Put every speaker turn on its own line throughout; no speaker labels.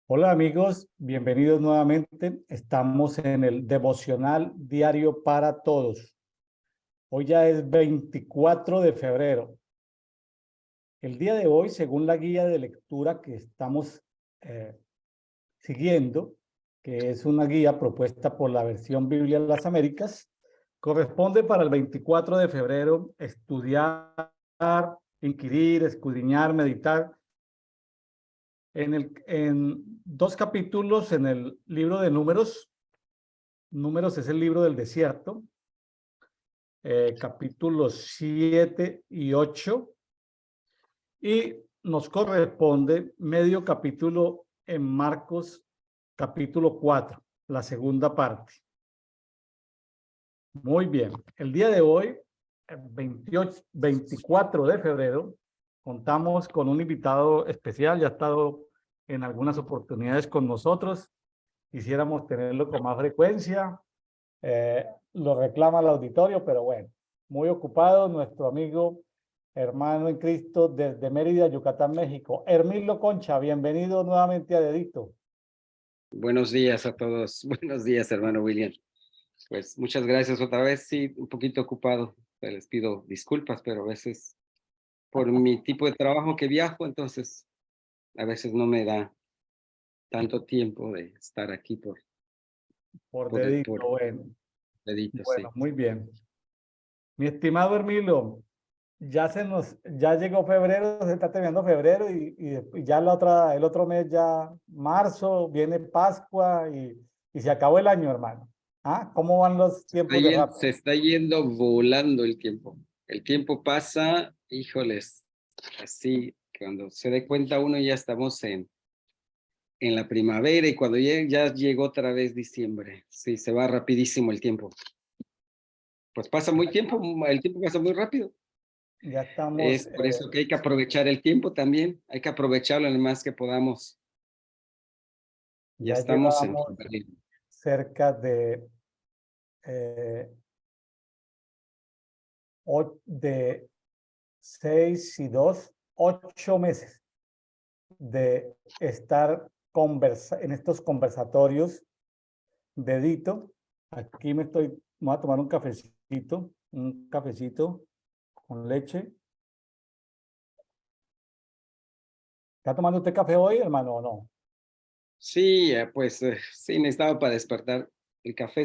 Hola amigos, bienvenidos nuevamente. Estamos en el devocional diario para todos. Hoy ya es 24 de febrero. El día de hoy, según la guía de lectura que estamos eh, siguiendo, que es una guía propuesta por la versión Biblia de las Américas, corresponde para el 24 de febrero estudiar, inquirir, escudriñar, meditar en dos capítulos en el libro de Números. Números es el libro del desierto, capítulos 7 y 8, y nos corresponde medio capítulo en Marcos, capítulo 4, la segunda parte. Muy bien, el día de hoy, 24 de febrero, contamos con un invitado especial, ya ha estado en algunas oportunidades con nosotros, quisiéramos tenerlo con más frecuencia. Lo reclama el auditorio, pero bueno, muy ocupado nuestro amigo, hermano en Cristo, desde Mérida, Yucatán, México. Hermilo Concha, bienvenido nuevamente a Dedito.
Buenos días a todos. Buenos días, hermano William. Pues muchas gracias otra vez. Sí, un poquito ocupado. Les pido disculpas, pero a veces por mi tipo de trabajo que viajo, entonces a veces no me da tanto tiempo de estar aquí
Por
por
Dedito, bueno,
dedito,
bueno,
sí.
muy bien. Mi estimado Hermilo, ya llegó febrero, se está terminando febrero y ya el otro mes ya marzo, viene Pascua y se acabó el año, hermano. ¿Ah? ¿Cómo van los tiempos de
Se
rápido?
está yendo volando el tiempo. El tiempo pasa, híjoles, así, cuando se dé cuenta uno ya estamos en la primavera y cuando ya llegó otra vez diciembre. Sí, se va rapidísimo el tiempo. Pues pasa muy tiempo, el tiempo pasa muy rápido.
Ya estamos
Es por eso que hay que aprovechar el tiempo también, hay que aprovecharlo lo más que podamos. Ya
Ya
estamos en
llevamos
febrero.
cerca de, eh, de 6 y 2, 8 meses de estar en estos conversatorios, dedito. Aquí me voy a tomar un cafecito con leche. ¿Está tomando usted café hoy, hermano, o no?
Sí, pues sí, necesitaba para despertar. El café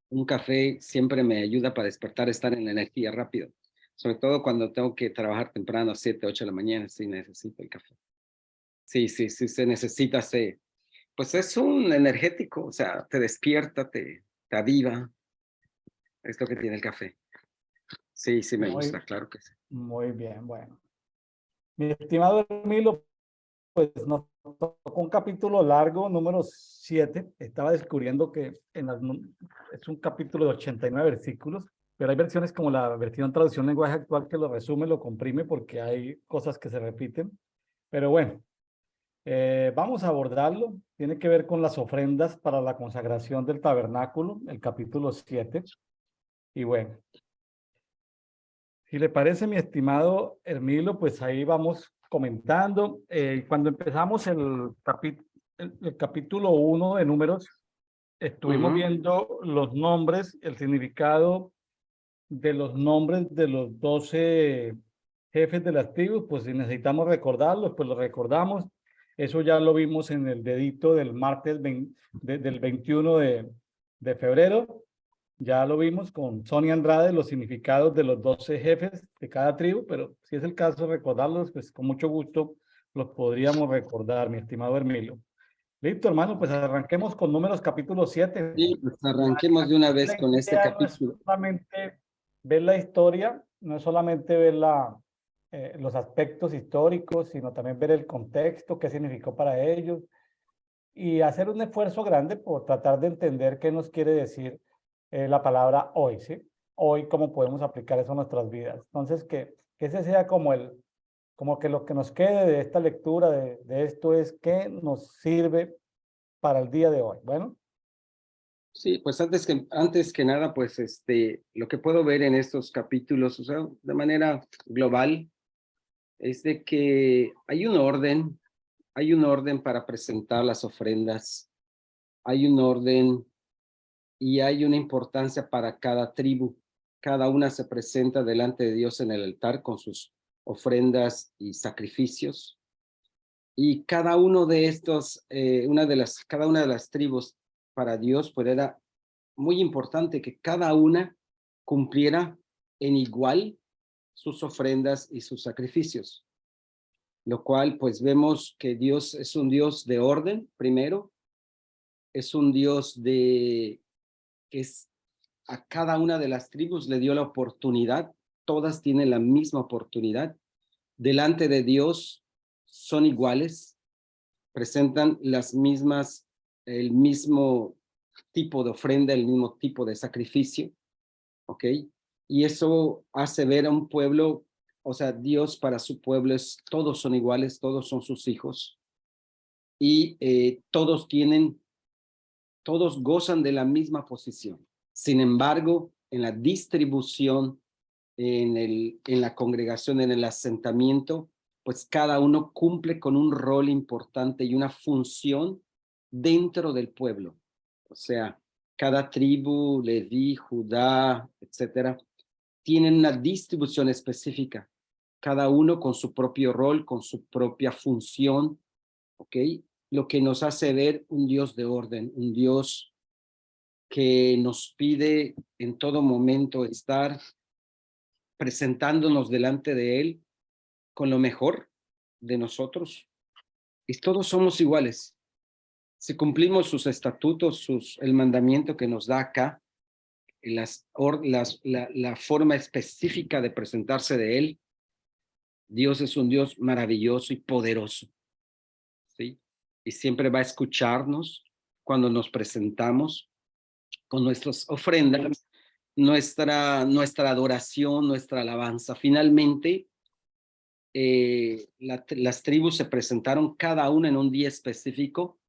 un café siempre me ayuda para despertar, estar en la energía rápido. Sobre todo cuando tengo que trabajar temprano, 7, 8 de la mañana, sí necesito el café. Sí, sí, sí, se necesita, pues es un energético, o sea, te despierta, te aviva, es lo que tiene el café. Sí, sí me
Muy,
gusta, claro que sí.
muy bien, bueno. Mi estimado Emilio, pues nos tocó un capítulo largo, número 7. Estaba descubriendo que es un capítulo de 89 versículos, pero hay versiones como la versión traducción lenguaje actual que lo resume, lo comprime porque hay cosas que se repiten. Pero bueno, vamos a abordarlo. Tiene que ver con las ofrendas para la consagración del tabernáculo, el capítulo 7. Y bueno, si le parece, mi estimado Hermilo, pues ahí vamos comentando. Cuando empezamos el capítulo 1 de Números, estuvimos
Ujú.
viendo los nombres, el significado de los nombres de los 12 jefes de las tribus. Pues si necesitamos recordarlos, pues los recordamos. Eso ya lo vimos en el dedito del martes del 21 de febrero. Ya lo vimos con Sonia Andrade, los significados de los 12 jefes de cada tribu, pero si es el caso recordarlos, pues con mucho gusto los podríamos recordar, mi estimado Hermilo. Listo, hermano, pues arranquemos con Números capítulo 7.
Sí, pues arranquemos de una vez
La
con este
idea no es
capítulo.
solamente ver la historia, no es solamente ver los aspectos históricos, sino también ver el contexto, qué significó para ellos, y hacer un esfuerzo grande por tratar de entender qué nos quiere decir la palabra hoy, ¿sí? Hoy, cómo podemos aplicar eso a nuestras vidas. Entonces, que ese sea como que lo que nos quede de esta lectura, de esto es qué nos sirve para el día de hoy. Bueno,
Sí, pues antes que nada, pues lo que puedo ver en estos capítulos, o sea, de manera global, es de que hay un orden, hay un orden para presentar las ofrendas, hay un orden y hay una importancia para cada tribu. Cada una se presenta delante de Dios en el altar con sus ofrendas y sacrificios. Y cada uno de estos, cada una de las tribus para Dios, pues era muy importante que cada una cumpliera en igual sus ofrendas y sus sacrificios. Lo cual, pues vemos que Dios es un Dios de orden, primero, es un Dios que es a cada una de las tribus le dio la oportunidad, todas tienen la misma oportunidad, delante de Dios son iguales, presentan el mismo tipo de ofrenda, el mismo tipo de sacrificio, ¿ok? Y eso hace ver a un pueblo, o sea, Dios para su pueblo todos son iguales, todos son sus hijos, y todos gozan de la misma posición. Sin embargo, en la distribución, en la congregación, en el asentamiento, pues cada uno cumple con un rol importante y una función dentro del pueblo. O sea, cada tribu, Leví, Judá, etcétera, tienen una distribución específica, cada uno con su propio rol, con su propia función, ¿ok? Lo que nos hace ver un Dios de orden, un Dios que nos pide en todo momento estar presentándonos delante de Él con lo mejor de nosotros. Y todos somos iguales. Si cumplimos sus estatutos, el mandamiento que nos da acá, la forma específica de presentarse de Él, Dios es un Dios maravilloso y poderoso, ¿sí? Y siempre va a escucharnos cuando nos presentamos con nuestras ofrendas, nuestra adoración, nuestra alabanza. Finalmente, las tribus se presentaron cada una en un día específico,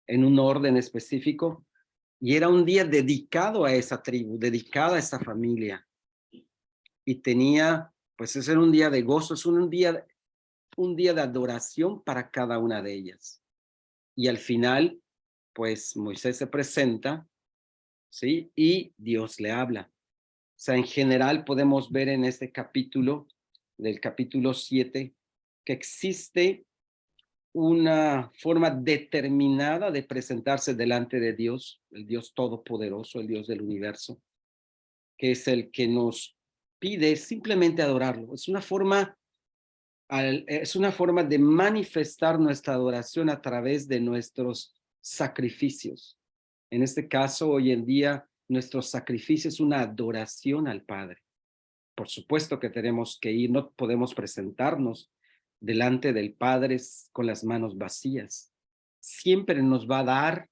en un orden específico, y era un día dedicado a esa tribu, dedicada a esa familia. Y pues ese era un día de gozo, es un día de adoración para cada una de ellas. Y al final, pues Moisés se presenta, ¿sí? Y Dios le habla. O sea, en general podemos ver en este capítulo, del capítulo 7, que existe una forma determinada de presentarse delante de Dios, el Dios todopoderoso, el Dios del universo, que es el que nos pide simplemente adorarlo. Es una forma de manifestar nuestra adoración a través de nuestros sacrificios. En este caso, hoy en día, nuestro sacrificio es una adoración al Padre. Por supuesto que tenemos que ir, no podemos presentarnos delante del Padre con las manos vacías. Siempre nos va a dar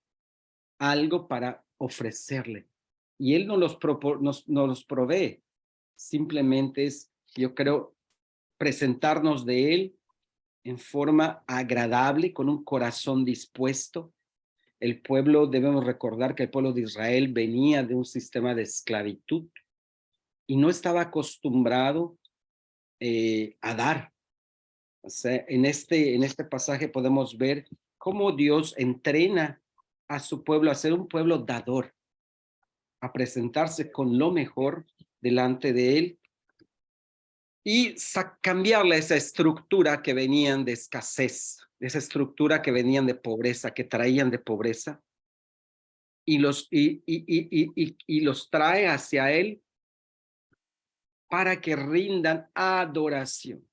algo para ofrecerle. Y Él nos los provee. Simplemente es, yo creo, presentarnos de Él en forma agradable, con un corazón dispuesto. El pueblo, debemos recordar que el pueblo de Israel venía de un sistema de esclavitud y no estaba acostumbrado a dar. O sea, en este pasaje podemos ver cómo Dios entrena a su pueblo a ser un pueblo dador, a presentarse con lo mejor delante de Él y cambiarle esa estructura que venían de escasez, esa estructura que venían de pobreza, que traían de pobreza, y los trae hacia Él para que rindan adoración.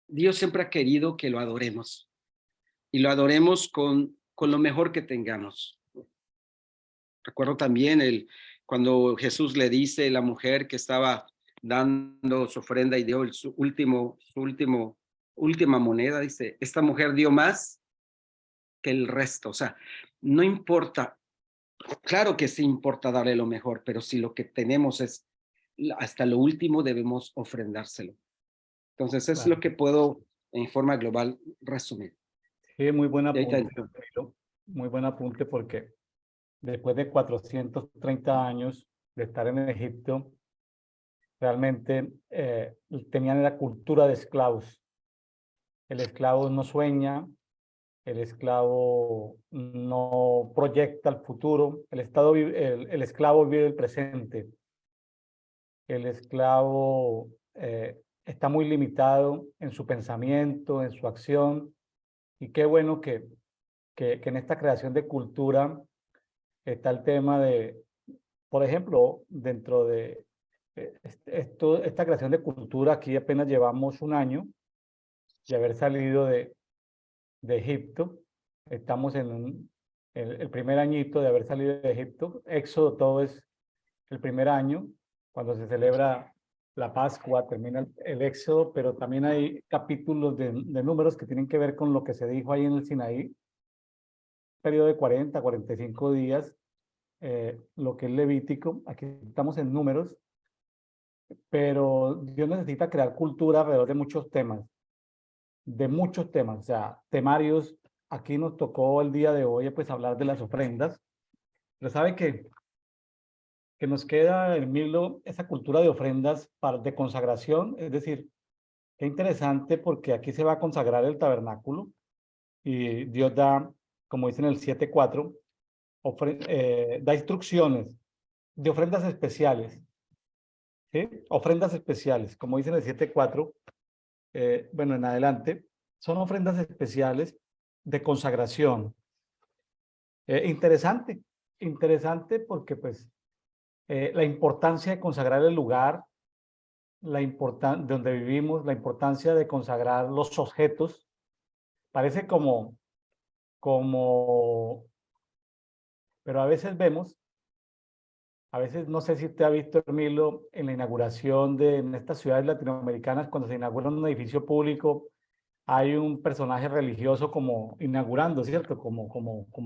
Dios siempre ha querido que lo adoremos y lo adoremos con lo mejor que tengamos. Recuerdo también cuando Jesús le dice a la mujer que estaba dando su ofrenda y dio su última moneda, dice, esta mujer dio más que el resto. O sea, no importa, claro que sí importa darle lo mejor, pero si lo que tenemos es hasta lo último, debemos ofrendárselo. Entonces, es lo que puedo en forma global resumir.
Sí, muy buen apunte, muy buen apunte, porque después de 430 años de estar en Egipto, realmente tenían la cultura de esclavos. El esclavo no sueña, el esclavo no proyecta el futuro, el esclavo vive el presente, el esclavo está muy limitado en su pensamiento, en su acción, y qué bueno que en esta creación de cultura está el tema de, por ejemplo, dentro de esta creación de cultura, aquí apenas llevamos un año de haber salido de Egipto. Estamos en el primer añito de haber salido de Egipto. Éxodo todo es el primer año, cuando se celebra la Pascua, termina el Éxodo, pero también hay capítulos de números que tienen que ver con lo que se dijo ahí en el Sinaí, periodo de 40, 45 días, lo que es Levítico. Aquí estamos en números, pero Dios necesita crear cultura alrededor de muchos temas, o sea, temarios. Aquí nos tocó el día de hoy pues hablar de las ofrendas, pero sabe que nos queda, Milo, esa cultura de ofrendas de consagración, es decir, qué interesante porque aquí se va a consagrar el tabernáculo y Dios da, como dice en el 7:4, da instrucciones de ofrendas especiales, ¿sí? Ofrendas especiales, como dice en el 7:4, bueno, en adelante, son ofrendas especiales de consagración. Interesante, interesante porque pues la importancia de consagrar el lugar, donde vivimos, la importancia de consagrar los objetos, parece pero a veces a veces no sé si usted ha visto, Emilio, en la inauguración en estas ciudades latinoamericanas, cuando se inaugura un edificio público, hay un personaje religioso como inaugurando, ¿cierto? Como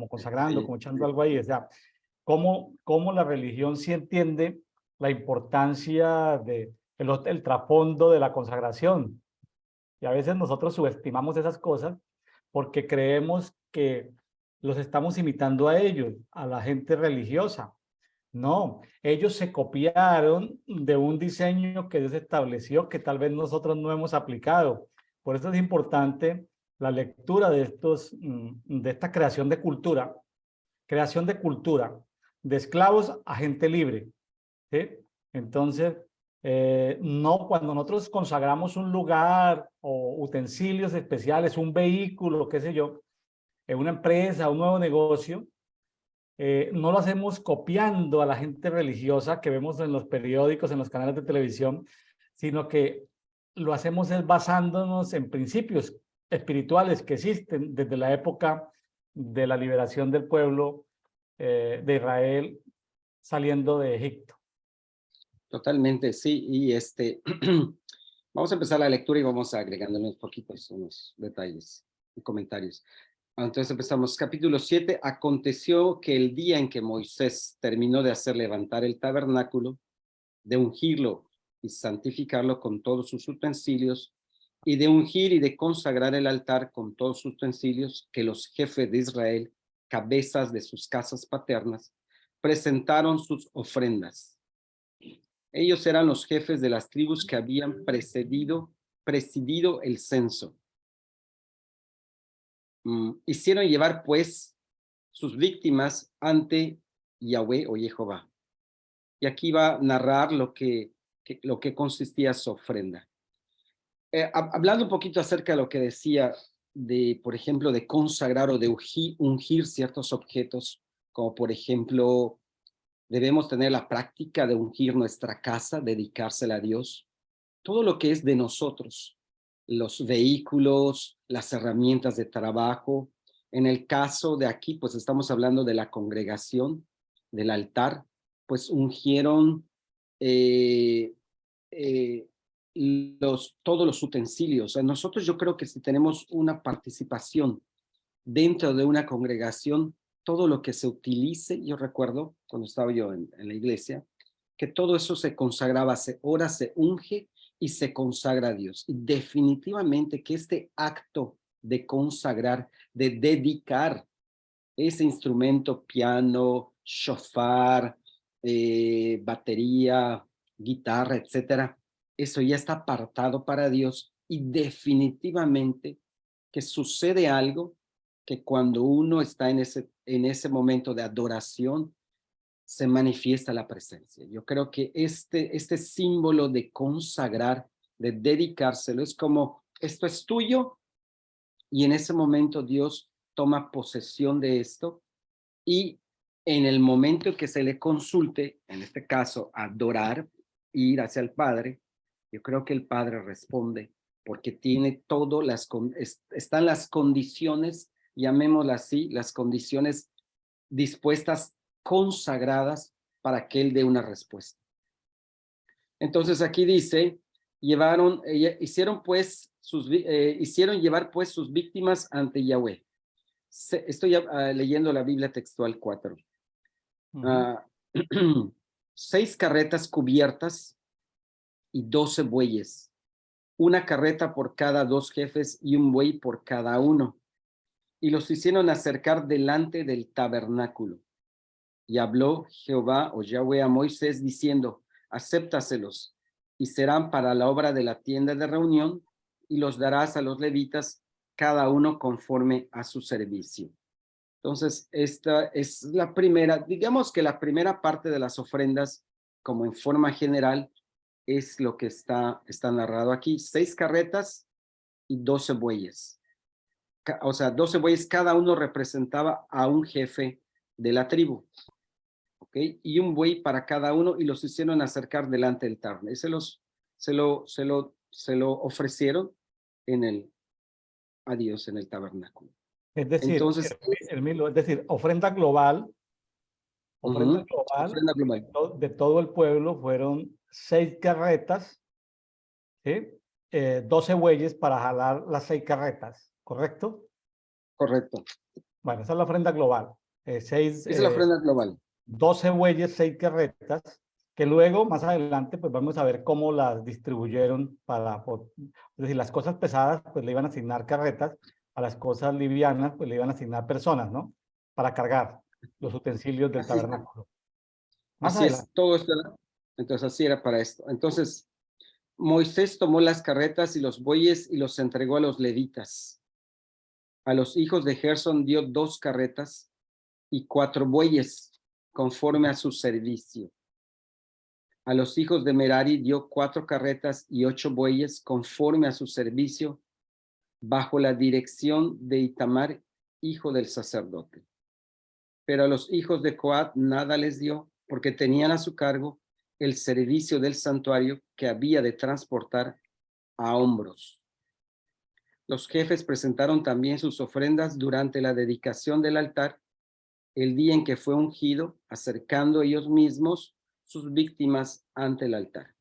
consagrando,
Sí,
como echando algo ahí. O sea, cómo la religión sí entiende la importancia el trasfondo de la consagración. Y a veces nosotros subestimamos esas cosas porque creemos que los estamos imitando a ellos, a la gente religiosa. No, ellos se copiaron de un diseño que Dios estableció que tal vez nosotros no hemos aplicado. Por eso es importante la lectura de esta creación de cultura, de esclavos a gente libre, ¿sí? Entonces, no, cuando nosotros consagramos un lugar o utensilios especiales, un vehículo, qué sé yo, en una empresa, un nuevo negocio, no lo hacemos copiando a la gente religiosa que vemos en los periódicos, en los canales de televisión, sino que lo hacemos es basándonos en principios espirituales que existen desde la época de la liberación del pueblo de Israel saliendo de Egipto.
totalmente, sí. Y vamos a empezar la lectura y vamos agregándole unos detalles y comentarios. Entonces empezamos. Capítulo 7. Aconteció que el día en que Moisés terminó de hacer levantar el tabernáculo, de ungirlo y santificarlo con todos sus utensilios, y de ungir y de consagrar el altar con todos sus utensilios, que los jefes de Israel, cabezas de sus casas paternas, presentaron sus ofrendas. Ellos eran los jefes de las tribus que habían presidido el censo. Hicieron llevar, pues, sus víctimas ante Yahweh o Jehová. Y aquí va a narrar lo que consistía su ofrenda. Hablando un poquito acerca de lo que decía por ejemplo, de consagrar o de ungir ciertos objetos, como por ejemplo, debemos tener la práctica de ungir nuestra casa, dedicársela a Dios, todo lo que es de nosotros, los vehículos, las herramientas de trabajo. En el caso de aquí, pues estamos hablando de la congregación, del altar, pues ungieron eh, eh, todos los utensilios. Nosotros yo creo que si tenemos una participación dentro de una congregación, todo lo que se utilice, yo recuerdo cuando estaba yo en la iglesia, que todo eso se consagraba, ahora se unge y se consagra a Dios. Y definitivamente que este acto de consagrar, de dedicar ese instrumento, piano, shofar, batería, guitarra, etcétera, eso ya está apartado para Dios y definitivamente que sucede algo que cuando uno está en ese momento de adoración, se manifiesta la presencia. Yo creo que este símbolo de consagrar, de dedicárselo, es como, esto es tuyo, y en ese momento Dios toma posesión de esto, y en el momento que se le consulte, en este caso, adorar, ir hacia el Padre, yo creo que el Padre responde, porque tiene están las condiciones, llamémoslas así, las condiciones dispuestas, consagradas, para que Él dé una respuesta. Entonces aquí dice, hicieron llevar pues sus víctimas ante Yahweh. Estoy leyendo la Biblia textual 4. 6 carretas cubiertas y 12 bueyes. Una carreta por cada 2 jefes y un buey por cada uno. Y los hicieron acercar delante del tabernáculo. Y habló Jehová o Yahweh a Moisés diciendo, acéptaselos y serán para la obra de la tienda de reunión y los darás a los levitas cada uno conforme a su servicio. Entonces, esta es la primera, digamos que la primera parte de las ofrendas, como en forma general, es lo que está narrado aquí. 6 carretas y 12 bueyes. O sea, 12 bueyes, cada uno representaba a un jefe de la tribu. ¿Ok? Y un buey para cada uno, y los hicieron acercar delante del tabernáculo. Se lo ofrecieron a Dios en el tabernáculo.
Es decir,
Entonces,
es decir, ofrenda global
ofrenda global.
de todo el pueblo fueron 6 carretas, ¿sí? 12 bueyes para jalar las 6 carretas, ¿correcto?
Correcto.
Bueno, esa es la ofrenda global.
Esa es la ofrenda global.
12 bueyes, 6 carretas, que luego, más adelante, pues vamos a ver cómo las distribuyeron es decir, las cosas pesadas, pues le iban a asignar carretas, a las cosas livianas, pues le iban a asignar personas, ¿no? Para cargar los utensilios del tabernáculo. Más
Así
adelante.
es, todo esto. Entonces, así era para esto. Entonces, Moisés tomó las carretas y los bueyes y los entregó a los levitas. A los hijos de Gersón dio 2 carretas y 4 bueyes, conforme a su servicio. A los hijos de Merari dio 4 carretas y 8 bueyes, conforme a su servicio, bajo la dirección de Itamar, hijo del sacerdote. Pero a los hijos de Coat nada les dio, porque tenían a su cargo el servicio del santuario que había de transportar a hombros. Los jefes presentaron también sus ofrendas durante la dedicación del altar, el día en que fue ungido, acercando ellos mismos sus víctimas ante el altar.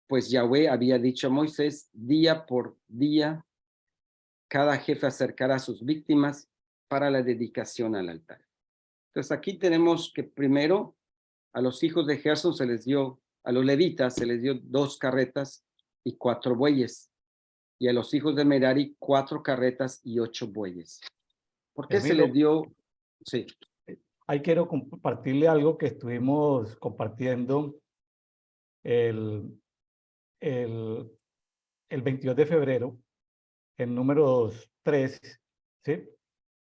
Pues Yahweh había dicho a Moisés, día por día, cada jefe acercará a sus víctimas para la dedicación al altar. Entonces aquí tenemos que primero a los hijos de Gersón a los levitas se les dio 2 carretas y 4 bueyes, y a los hijos de Merari 4 carretas y 8 bueyes. ¿Por qué se les dio? Sí.
Ahí quiero compartirle algo que estuvimos compartiendo el 22 de febrero, en números 3, ¿sí?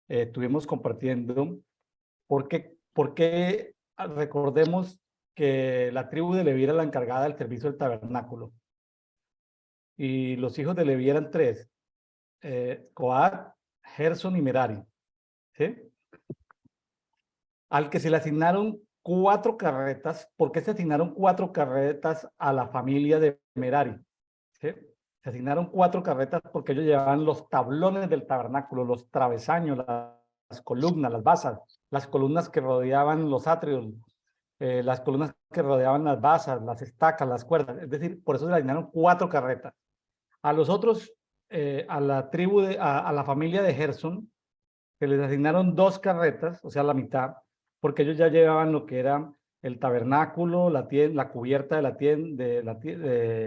Estuvimos compartiendo porque recordemos que la tribu de Leví era la encargada del servicio del tabernáculo. Y los hijos de Leví eran 3, Coat, Gersón y Merari, ¿sí? Al que se le asignaron 4 carretas. ¿Por qué se asignaron 4 carretas a la familia de Merari? ¿Sí? Se asignaron 4 carretas porque ellos llevaban los tablones del tabernáculo, los travesaños, las columnas, las basas, las columnas que rodeaban los atrios, las columnas que rodeaban las basas, las estacas, las cuerdas. Es decir, por eso se le asignaron 4 carretas. A los otros, a la tribu, a la familia de Gersón, se les asignaron 2 carretas, o sea, la mitad, porque ellos ya llevaban lo que era el tabernáculo, la cubierta de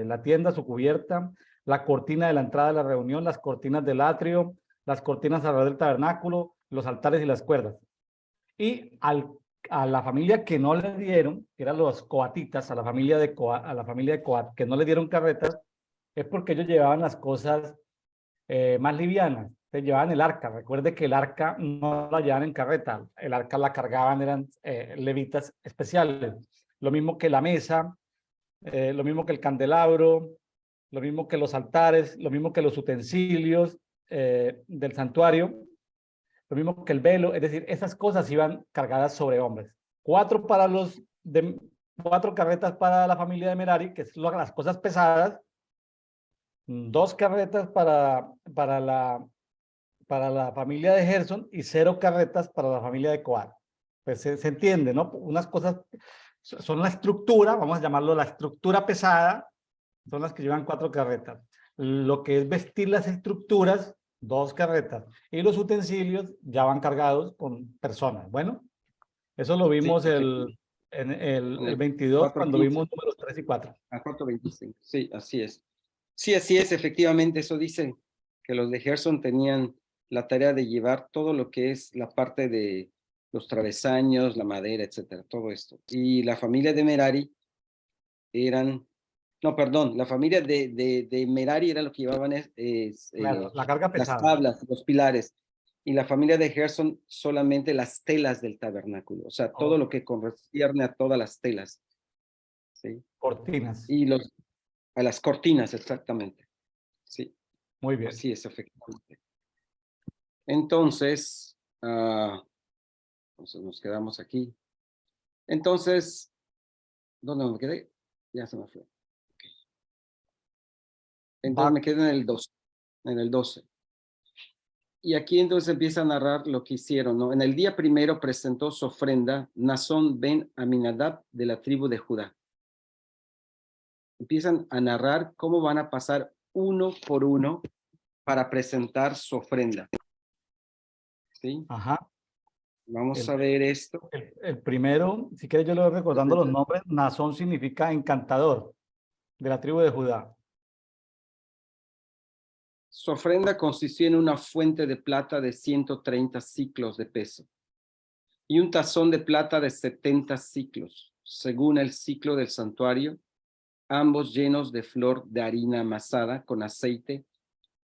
la tienda, su cubierta, la cortina de la entrada de la reunión, las cortinas del atrio, las cortinas alrededor del tabernáculo, los altares y las cuerdas. Y a la familia que no le dieron, que eran los coatitas, a la familia de Coat, que no le dieron carretas, es porque ellos llevaban las cosas más livianas. Se llevaban el arca. Recuerde que el arca no la llevaban en carreta. El arca la cargaban, eran levitas especiales. Lo mismo que la mesa, lo mismo que el candelabro, lo mismo que los altares, lo mismo que los utensilios del santuario, lo mismo que el velo. Es decir, esas cosas iban cargadas sobre hombres. Cuatro carretas para la familia de Merari, que es las cosas pesadas, 2 carretas para la familia de Gerson y 0 carretas para la familia de Coat. Pues se entiende, ¿no? Unas cosas son la estructura, vamos a llamarlo la estructura pesada, son las que llevan 4 carretas. Lo que es vestir las estructuras, 2 carretas. Y los utensilios ya van cargados con personas. Bueno, eso lo vimos
Sí,
en
en
el
el
22 cuando
4:15
vimos números 3 y 4.
a 4:25. Sí, así es. Sí, así es, efectivamente, eso dice que los de Gerson tenían la tarea de llevar todo lo que es la parte de los travesaños, la madera, etcétera, todo esto. Y la familia de Merari eran, no, perdón, la familia de Merari era lo que llevaban
Claro, la carga
las
pesada.
tablas, los pilares. Y la familia de Gerson solamente las telas del tabernáculo, o sea, todo lo
Ok,
que concierne a todas las telas. ¿Sí?
cortinas.
Y a las cortinas, exactamente. Sí,
Muy bien.
así es, efectivamente. Entonces, nos quedamos aquí. Entonces, ¿dónde me quedé? Ya se me fue. Okay. Entonces
Va,
me quedé en el 12. Y aquí entonces empieza a narrar lo que hicieron, ¿no? En el día primero presentó su ofrenda Nazón ben Aminadab de la tribu de Judá. Empiezan a narrar cómo van a pasar uno por uno para presentar su ofrenda. ¿Sí?
ajá.
Vamos
El,
a ver esto.
el primero, si quieres yo le voy recordando los nombres. Nazón significa encantador, de la tribu de Judá.
Su ofrenda consistió en una fuente de plata de 130 ciclos de peso y un tazón de plata de 70 ciclos, según el ciclo del santuario, ambos llenos de flor de harina amasada con aceite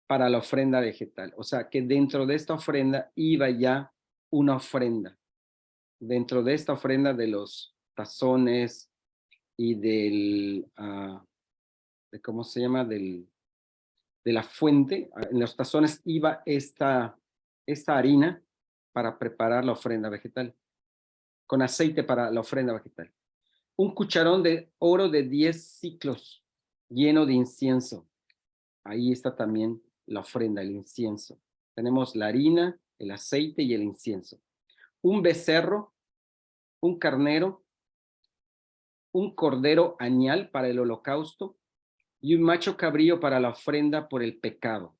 para la ofrenda vegetal. O sea que dentro de esta ofrenda iba ya una ofrenda. Dentro de esta ofrenda de los tazones y ¿cómo se llama? De la fuente, en los tazones iba esta harina para preparar la ofrenda vegetal, con aceite para la ofrenda vegetal. Un cucharón de oro de 10 ciclos lleno de incienso. Ahí está también la ofrenda, el incienso. Tenemos la harina, el aceite y el incienso. Un becerro, un carnero, un cordero añal para el holocausto y un macho cabrío para la ofrenda por el pecado.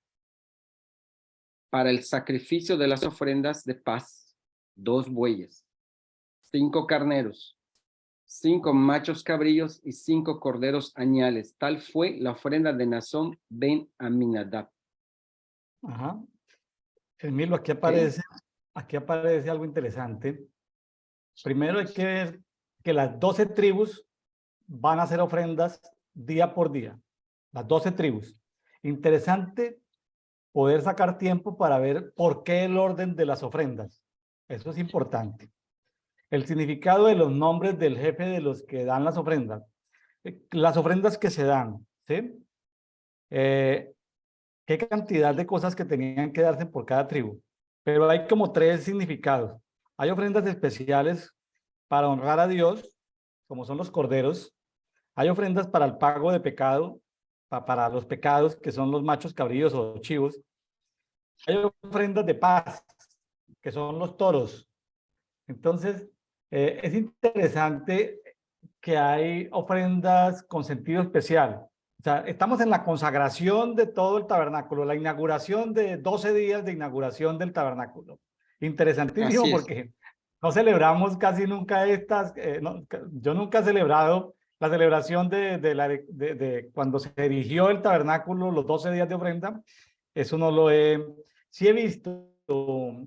Para el sacrificio de las ofrendas de paz, 2 bueyes, 5 carneros, 5 machos cabríos y 5 corderos añales. Tal fue la ofrenda de Nazón ben Aminadab.
Ajá. Emilio,
¿Okay?
aquí aparece algo interesante. Primero hay que ver que las 12 tribus van a hacer ofrendas día por día. Las 12 tribus. Interesante poder sacar tiempo para ver por qué el orden de las ofrendas. Eso es importante. El significado de los nombres del jefe de los que dan las ofrendas. Las ofrendas que se dan, ¿sí? Qué cantidad de cosas que tenían que darse por cada tribu. Pero hay como 3 significados. Hay ofrendas especiales para honrar a Dios, como son los corderos. Hay ofrendas para el pago de pecado, para los pecados, que son los machos cabríos o chivos. Hay ofrendas de paz, que son los toros. Entonces, es interesante que hay ofrendas con sentido especial. O sea, estamos en la consagración de todo el tabernáculo, la inauguración de 12 días de inauguración del tabernáculo. Interesantísimo
Así es.
porque no celebramos casi nunca estas, yo nunca he celebrado la celebración de cuando se erigió el tabernáculo, los 12 días de ofrenda. Eso no lo he, sí he visto,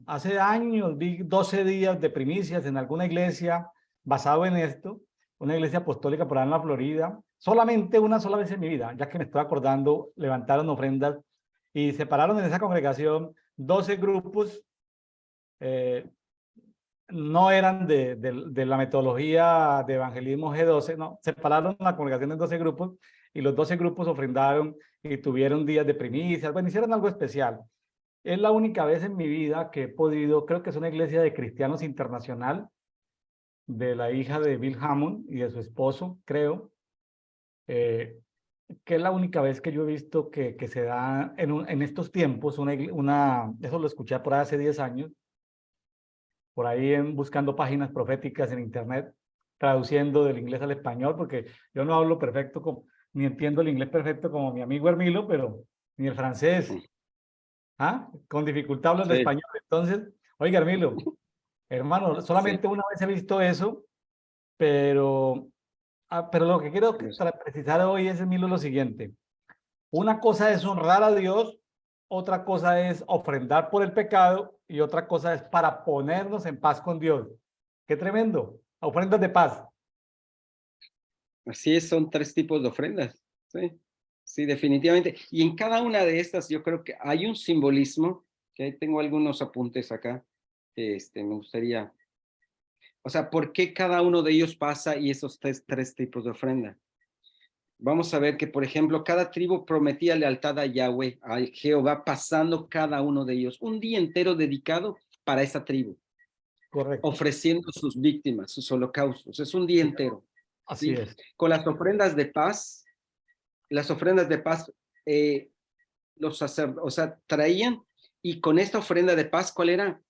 hace años vi 12 días de primicias en alguna iglesia basado en esto, una iglesia apostólica por ahí en la Florida. Solamente una sola vez en mi vida, ya que me estoy acordando, levantaron ofrendas y separaron en esa congregación 12 grupos, no eran de la metodología de evangelismo G12, no, separaron la congregación en 12 grupos y los 12 grupos ofrendaron y tuvieron días de primicias, bueno, hicieron algo especial. Es la única vez en mi vida que he podido, creo que es una iglesia de cristianos internacional, de la hija de Bill Hammond y de su esposo, creo, que es la única vez que yo he visto que se da en estos tiempos, eso lo escuché por ahí hace 10 años, por ahí buscando páginas proféticas en internet, traduciendo del inglés al español, porque yo no hablo perfecto, ni entiendo el inglés perfecto como mi amigo Hermilo, pero ni el francés. ¿Ah? Con dificultad hablo el
Sí,
español. Entonces, oiga, Hermilo, hermano,
sí.
solamente una vez he visto eso, pero, pero lo que quiero precisar hoy es, Hermilo, lo siguiente. Una cosa es honrar a Dios, otra cosa es ofrendar por el pecado y otra cosa es para ponernos en paz con Dios. Qué tremendo. Ofrendas de paz.
Así es, son 3 tipos de ofrendas. Sí, sí, definitivamente. Y en cada una de estas yo creo que hay un simbolismo, que ahí tengo algunos apuntes acá, que me gustaría, o sea, ¿por qué cada uno de ellos pasa y esos 3 tipos de ofrenda? Vamos a ver que, por ejemplo, cada tribu prometía lealtad a Yahweh, a Jehová, pasando cada uno de ellos un día entero dedicado para esa tribu,
Correcto.
ofreciendo sus víctimas, sus holocaustos. Es un día
Sí,
entero.
así
¿Sí?
es.
Con las ofrendas de paz, los sacerdotes, o sea, traían, y con esta ofrenda de paz, ¿cuál era?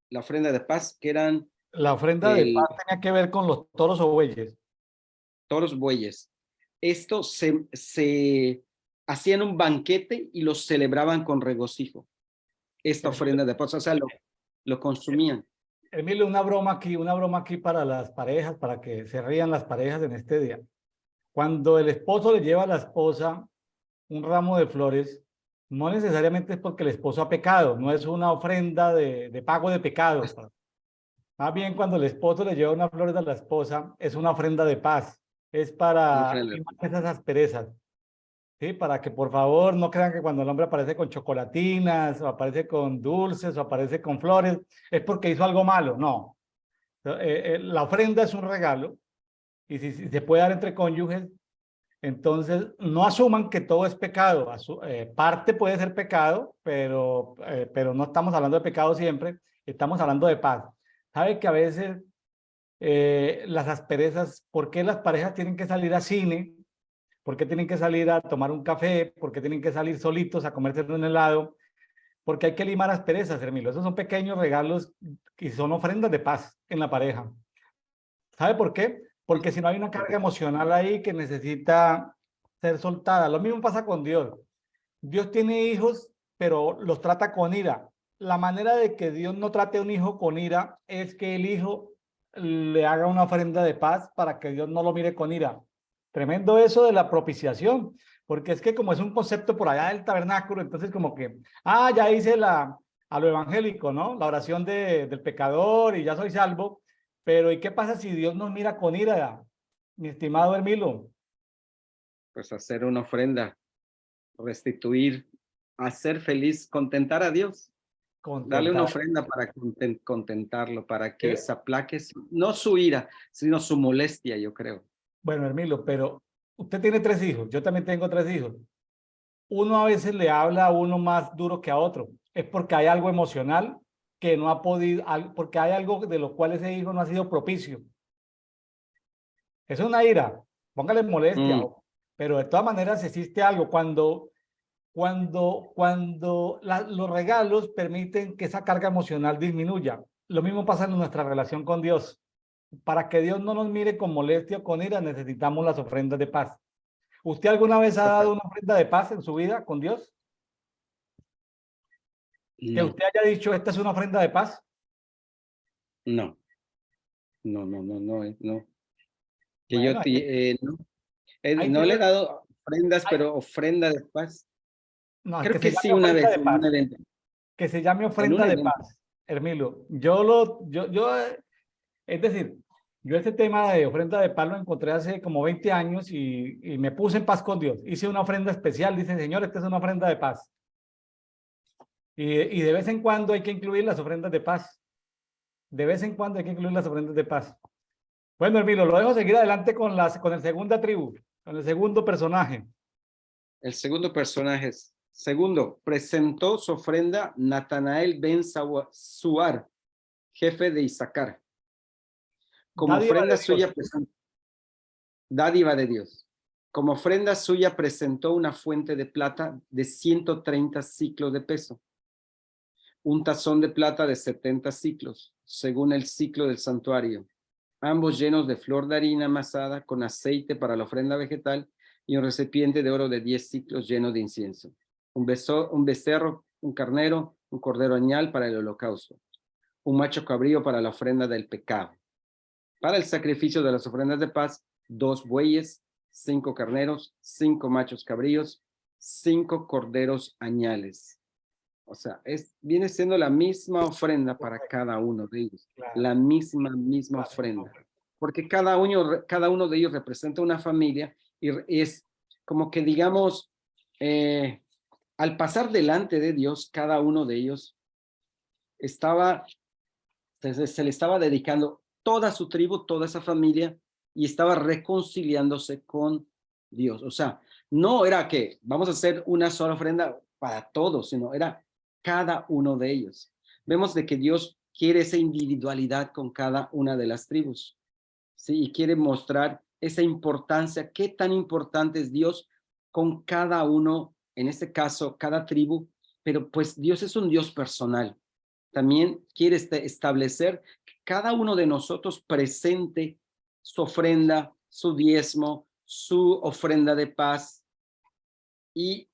La ofrenda de paz, que eran
La ofrenda de
el,
paz tenía que ver con los toros o bueyes.
toros bueyes. Esto se hacían un banquete y los celebraban con regocijo. Esta
Hermilo,
ofrenda de paz, o sea, lo consumían.
Emilio, una broma aquí para las parejas, para que se rían las parejas en este día. Cuando el esposo le lleva a la esposa un ramo de flores, no necesariamente es porque el esposo ha pecado, no es una ofrenda de pago de pecado. Más bien cuando el esposo le lleva unas flores a la esposa, es una ofrenda de paz, es
Una
para
ofrenda de
limar
paz.
esas asperezas, ¿sí? Para que por favor no crean que cuando el hombre aparece con chocolatinas, o aparece con dulces, o aparece con flores, es porque hizo algo malo, no. La ofrenda es un regalo, y si se puede dar entre cónyuges, entonces no asuman que todo es pecado. Parte puede ser pecado, pero no estamos hablando de pecado siempre, estamos hablando de paz. ¿Sabe que a veces las asperezas, por qué las parejas tienen que salir a cine? ¿Por qué tienen que salir a tomar un café? ¿Por qué tienen que salir solitos a comerse un helado? Porque hay que limar asperezas, Hermilo. Esos son pequeños regalos y son ofrendas de paz en la pareja. ¿Sabe por qué? Porque si no hay una carga emocional ahí que necesita ser soltada. Lo mismo pasa con Dios. Dios tiene hijos, pero los trata con ira. La manera de que Dios no trate a un hijo con ira es que el hijo le haga una ofrenda de paz para que Dios no lo mire con ira. Tremendo eso de la propiciación, porque es que como es un concepto por allá del tabernáculo, entonces como que, ya hice a lo evangélico, ¿no? La oración del pecador y ya soy salvo, pero ¿y qué pasa si Dios nos mira con ira, mi estimado Hermilo?
Pues hacer una ofrenda, restituir, hacer feliz, contentar a Dios. Darle una
Contentar.
ofrenda para contentarlo, para que se aplaque, no su ira, sino su molestia, yo creo.
Bueno, Hermilo, pero usted tiene 3 hijos, yo también tengo 3 hijos. Uno a veces le habla a uno más duro que a otro. Es porque hay algo emocional que no ha podido, porque hay algo de lo cual ese hijo no ha sido propicio. Es una ira, póngale molestia,
Mm,
pero de todas maneras existe algo. Cuando los regalos permiten que esa carga emocional disminuya. Lo mismo pasa en nuestra relación con Dios. Para que Dios no nos mire con molestia o con ira, necesitamos las ofrendas de paz. ¿Usted alguna vez ha dado
total.
una ofrenda de paz en su vida con Dios? Que
No,
usted haya dicho, esta es una ofrenda de paz.
no, no. Que yo
Bueno,
no,
ahí
no
tiene,
le he dado ofrendas,
ahí-
pero ofrenda de paz.
no,
Creo
que se
que
llame
sí, una
ofrenda
vez
de
en un
paz.
evento.
Que se llame
En un
ofrenda de
evento.
paz, Hermilo. Es decir, yo este tema de ofrenda de paz lo encontré hace como 20 años y me puse en paz con Dios. Hice una ofrenda especial, dice, Señor, esta es una ofrenda de paz. Y de vez en cuando hay que incluir las ofrendas de paz. De vez en cuando hay que incluir las ofrendas de paz. Bueno, Hermilo, lo dejo seguir adelante con el segunda tribu, con el segundo personaje.
El segundo personaje es, segundo, presentó su ofrenda Natanael ben Suar, jefe de Isaacar. Como
Dádiva
ofrenda
de
suya,
Dios.
dádiva de Dios. Como ofrenda suya presentó una fuente de plata de 130 ciclos de peso, un tazón de plata de 70 ciclos, según el ciclo del santuario, ambos llenos de flor de harina amasada con aceite para la ofrenda vegetal y un recipiente de oro de 10 ciclos lleno de incienso, un becerro, un carnero, un cordero añal para el holocausto, un macho cabrío para la ofrenda del pecado. Para el sacrificio de las ofrendas de paz, 2 bueyes, 5 carneros, 5 machos cabríos, 5 corderos añales. O sea, viene siendo la misma ofrenda para cada uno de ellos.
Claro,
La misma
claro.
ofrenda. Porque cada uno de ellos representa una familia y es como que, digamos, al pasar delante de Dios, cada uno de ellos se le estaba dedicando toda su tribu, toda esa familia, y estaba reconciliándose con Dios. O sea, no era que vamos a hacer una sola ofrenda para todos, sino era cada uno de ellos. Vemos de que Dios quiere esa individualidad con cada una de las tribus, ¿sí? Y quiere mostrar esa importancia, qué tan importante es Dios con cada uno, en este caso, cada tribu, pero pues Dios es un Dios personal. También quiere establecer que cada uno de nosotros presente su ofrenda, su diezmo, su ofrenda de paz. Y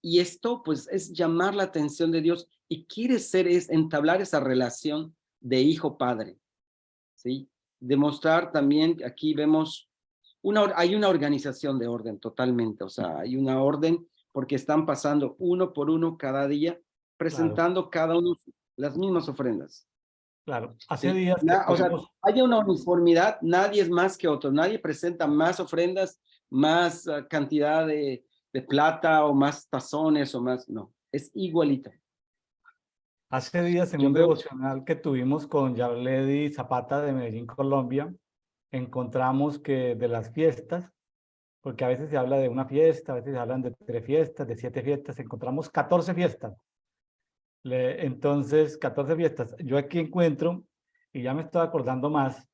esto pues es llamar la atención de Dios y quiere es entablar esa relación de hijo-padre, ¿sí? Demostrar también, aquí vemos, hay una organización de orden totalmente, o sea, hay una orden porque están pasando uno por uno cada día,
Claro,
presentando cada uno las mismas ofrendas.
claro. Hace
¿Sí?
días que
O sea,
tuvimos,
hay una uniformidad, nadie es más que otro, nadie presenta más ofrendas, más cantidad de plata o más tazones o más, no, es igualita.
hace días en
Yo
un
veo,
devocional que tuvimos con Yarledi Zapata de Medellín, Colombia, encontramos que de las fiestas, porque a veces se habla de una fiesta, a veces se hablan de 3 fiestas, de 7 fiestas, encontramos 14 fiestas. Entonces, 14 fiestas. Yo aquí encuentro, y ya me estoy acordando más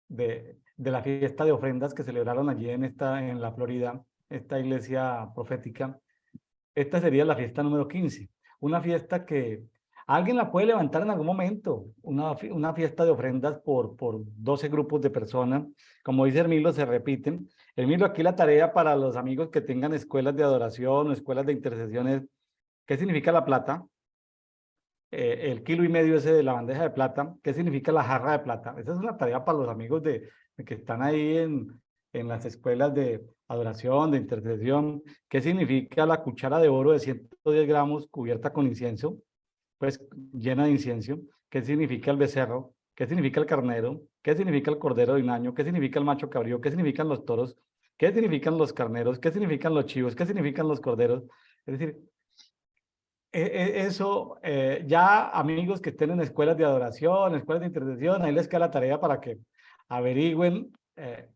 de la fiesta de ofrendas que celebraron allí en la Florida, esta iglesia profética. Esta sería la fiesta número 15. Una fiesta que alguien la puede levantar en algún momento. Una fiesta de ofrendas por 12 grupos de personas. Como dice Hermilo, se repiten. Hermilo, aquí la tarea para los amigos que tengan escuelas de adoración o escuelas de intercesión es, ¿qué significa la plata? El kilo y medio ese de la bandeja de plata, ¿qué significa la jarra de plata? Esa es una tarea para los amigos de que están ahí en las escuelas de adoración, de intercesión. ¿Qué significa la cuchara de oro de 110 gramos cubierta con incienso? Pues llena de incienso. ¿Qué significa el becerro? ¿Qué significa el carnero? ¿Qué significa el cordero de un año? ¿Qué significa el macho cabrío? ¿Qué significan los toros? ¿Qué significan los carneros? ¿Qué significan los chivos? ¿Qué significan los corderos? Es decir, eso, ya amigos que estén en escuelas de adoración, escuelas de intercesión, ahí les queda la tarea para que averigüen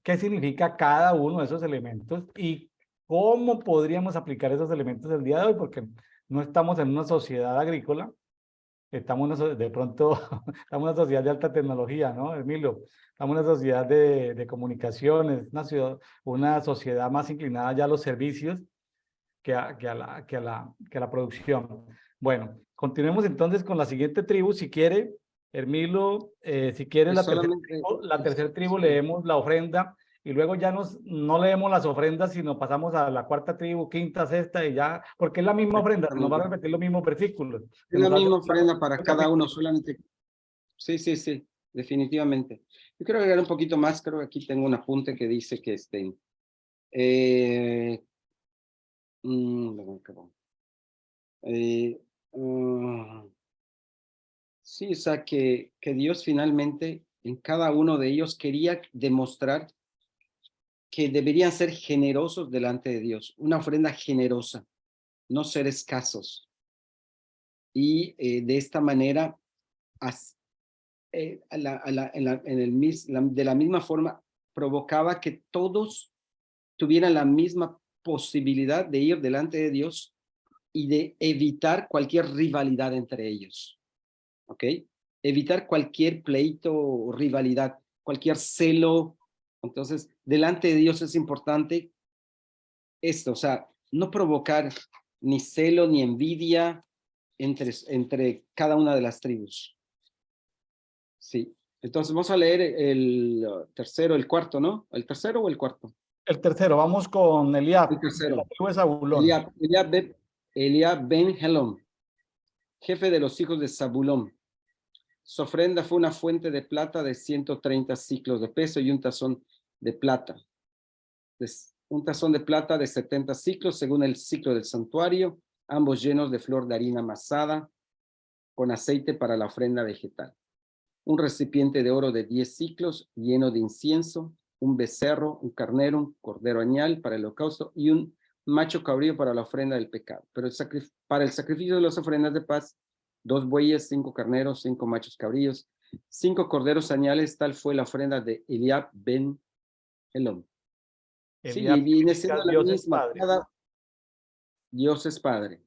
qué significa cada uno de esos elementos y cómo podríamos aplicar esos elementos el día de hoy, porque no estamos en una sociedad agrícola, estamos de pronto, estamos en una sociedad de alta tecnología, ¿no, Emilio? Estamos en una sociedad de comunicaciones, una sociedad más inclinada ya a los servicios que a la producción. Bueno, continuemos entonces con la siguiente tribu. Si quiere, Hermilo, si quiere
es solamente,
la tercera tribu leemos la ofrenda y luego ya no leemos las ofrendas, sino pasamos a la cuarta tribu, quinta, sexta y ya, porque es la misma ofrenda, se nos va a repetir los mismos versículos. Se
es la
nos hace
misma ofrenda para
el
cada uno,
capítulo.
solamente. Sí, sí, sí, definitivamente. Yo quiero agregar un poquito más, creo que aquí tengo un apunte que dice que eh, perdón. Eh, ah, sí, o sea, que Dios finalmente en cada uno de ellos quería demostrar que deberían ser generosos delante de Dios, una ofrenda generosa, no ser escasos. y de esta manera, de la misma forma, provocaba que todos tuvieran la misma posibilidad de ir delante de Dios y de evitar cualquier rivalidad entre ellos, ¿ok? Evitar cualquier pleito o rivalidad, cualquier celo. Entonces, delante de Dios es importante esto, o sea, no provocar ni celo ni envidia entre cada una de las tribus. Sí. Entonces, vamos a leer el tercero, el cuarto, ¿no? ¿El tercero o el cuarto?
El tercero, vamos con
El
Eliab, de la
tercero.
tribu de Zabulón.
Eliab ben Helom, jefe de los hijos de Zabulón. Su ofrenda fue una fuente de plata de 130 ciclos de peso y un tazón de plata. Un tazón de plata de 70 ciclos según el ciclo del santuario, ambos llenos de flor de harina amasada con aceite para la ofrenda vegetal. Un recipiente de oro de 10 ciclos lleno de incienso, un becerro, un carnero, un cordero añal para el holocausto y un macho cabrío para la ofrenda del pecado. Pero para el sacrificio de las ofrendas de paz, 2 bueyes, 5 carneros, 5 machos cabríos, 5 corderos añales, tal fue la ofrenda de Eliab ben Helom. Sí, y
Eliab
viene
significa
siendo la
Dios es
misma,
Padre.
cada Dios es Padre.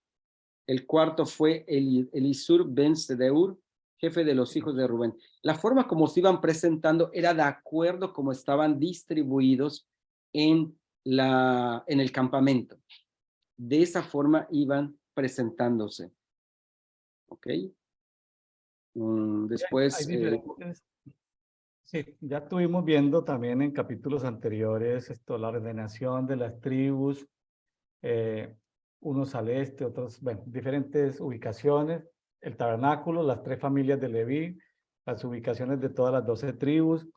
El cuarto fue Elisur ben Sedeur, jefe de los hijos de Rubén. La forma como se iban presentando era de acuerdo como estaban distribuidos en el campamento. De esa forma iban presentándose. ¿Ok?
Hay
Después,
diferentes. Sí, ya estuvimos viendo también en capítulos anteriores esto, la ordenación de las tribus, eh, unos al este, otros, bueno, diferentes ubicaciones, el tabernáculo, las 3 familias de Leví, las ubicaciones de todas las 12 tribus,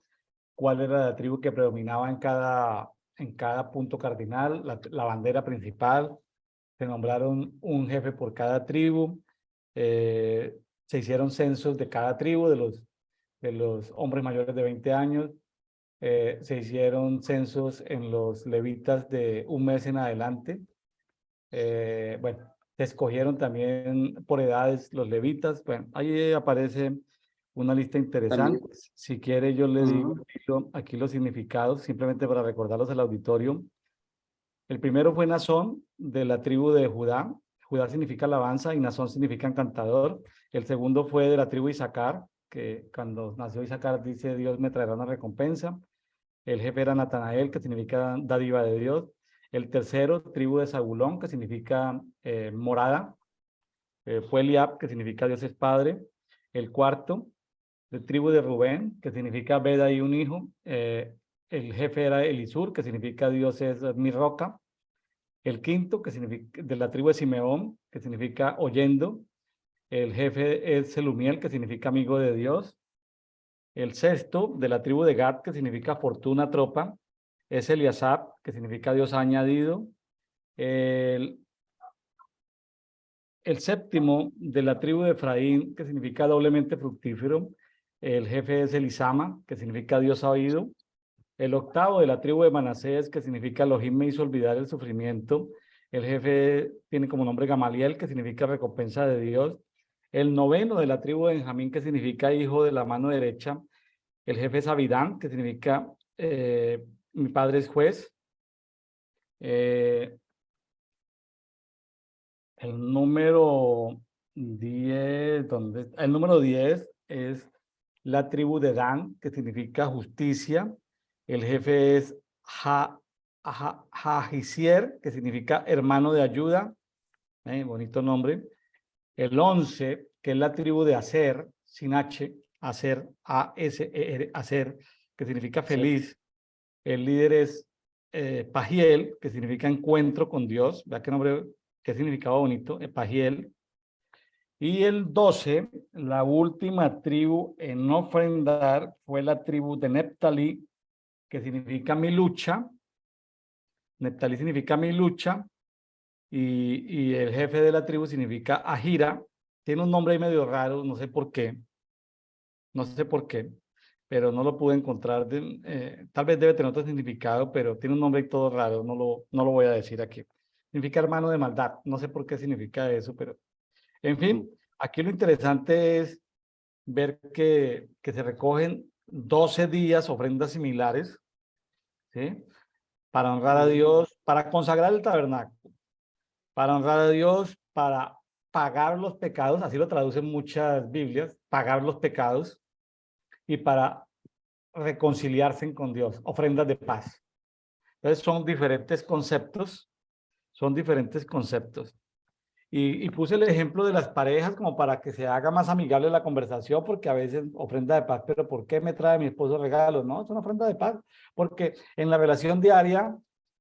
cuál era la tribu que predominaba en cada punto cardinal, la bandera principal, se nombraron un jefe por cada tribu, se hicieron censos de cada tribu, de los hombres mayores de 20 años, se hicieron censos en los levitas de un mes en adelante. Bueno, se escogieron también por edades los levitas. Bueno, ahí aparece una lista
también.
interesante. Si quiere, yo le digo aquí los significados, simplemente para recordarlos al auditorio. El primero fue Nazón, de la tribu de Judá. Judá significa alabanza y Nazón significa encantador. El segundo fue de la tribu de Isaacar, que cuando nació Isaacar dice, Dios me traerá una recompensa. El jefe era Natanael, que significa dádiva de Dios. El tercero, tribu de Zabulón, que significa morada. Fue Eliab, que significa Dios es Padre. El cuarto, de tribu de Rubén, que significa veda y un hijo. El jefe era Elisur, que significa Dios es mi roca. El quinto, que significa de la tribu de Simeón, que significa oyendo. El jefe es Selumiel, que significa amigo de Dios. El sexto, de la tribu de Gad, que significa fortuna, tropa, es Eliasab, que significa Dios ha añadido. El, el séptimo, de la tribu de Efraín, que significa doblemente fructífero, el jefe es Elisama, que significa Dios ha oído. El octavo, de la tribu de Manasés, que significa Elohim me hizo olvidar el sufrimiento. El jefe tiene como nombre Gamaliel, que significa recompensa de Dios. El noveno, de la tribu de Benjamín, que significa hijo de la mano derecha. El jefe es Abidán, que significa mi padre es juez. El número 10, el número 10 es la tribu de Dan, que significa justicia. El jefe es Jahisier, que significa hermano de ayuda. Bonito nombre. El 11, que es la tribu de Aser, sin H, Aser, A-S-E-R, Aser, que significa feliz. El líder es Pagiel, que significa encuentro con Dios. Vea qué nombre, qué significado bonito, Pagiel. Y el 12, la última tribu en ofrendar fue la tribu de Neptalí, que significa mi lucha. Neptalí significa mi lucha. Y el jefe de la tribu significa Ajira. Tiene un nombre ahí medio raro, no sé por qué. No sé por qué, pero no lo pude encontrar. Tal vez debe tener otro significado, pero tiene un nombre todo raro, no lo voy a decir aquí. Significa hermano de maldad, no sé por qué significa eso, pero en fin, aquí lo interesante es ver que se recogen 12 días ofrendas similares, ¿sí? Para honrar a Dios, para consagrar el tabernáculo, para honrar a Dios, para pagar los pecados, así lo traducen muchas Biblias, pagar los pecados, y para reconciliarse con Dios, ofrendas de paz. Entonces son diferentes conceptos. Y puse el ejemplo de las parejas como para que se haga más amigable la conversación, porque a veces ofrenda de paz, pero ¿por qué me trae mi esposo regalos? No, es una ofrenda de paz, porque en la relación diaria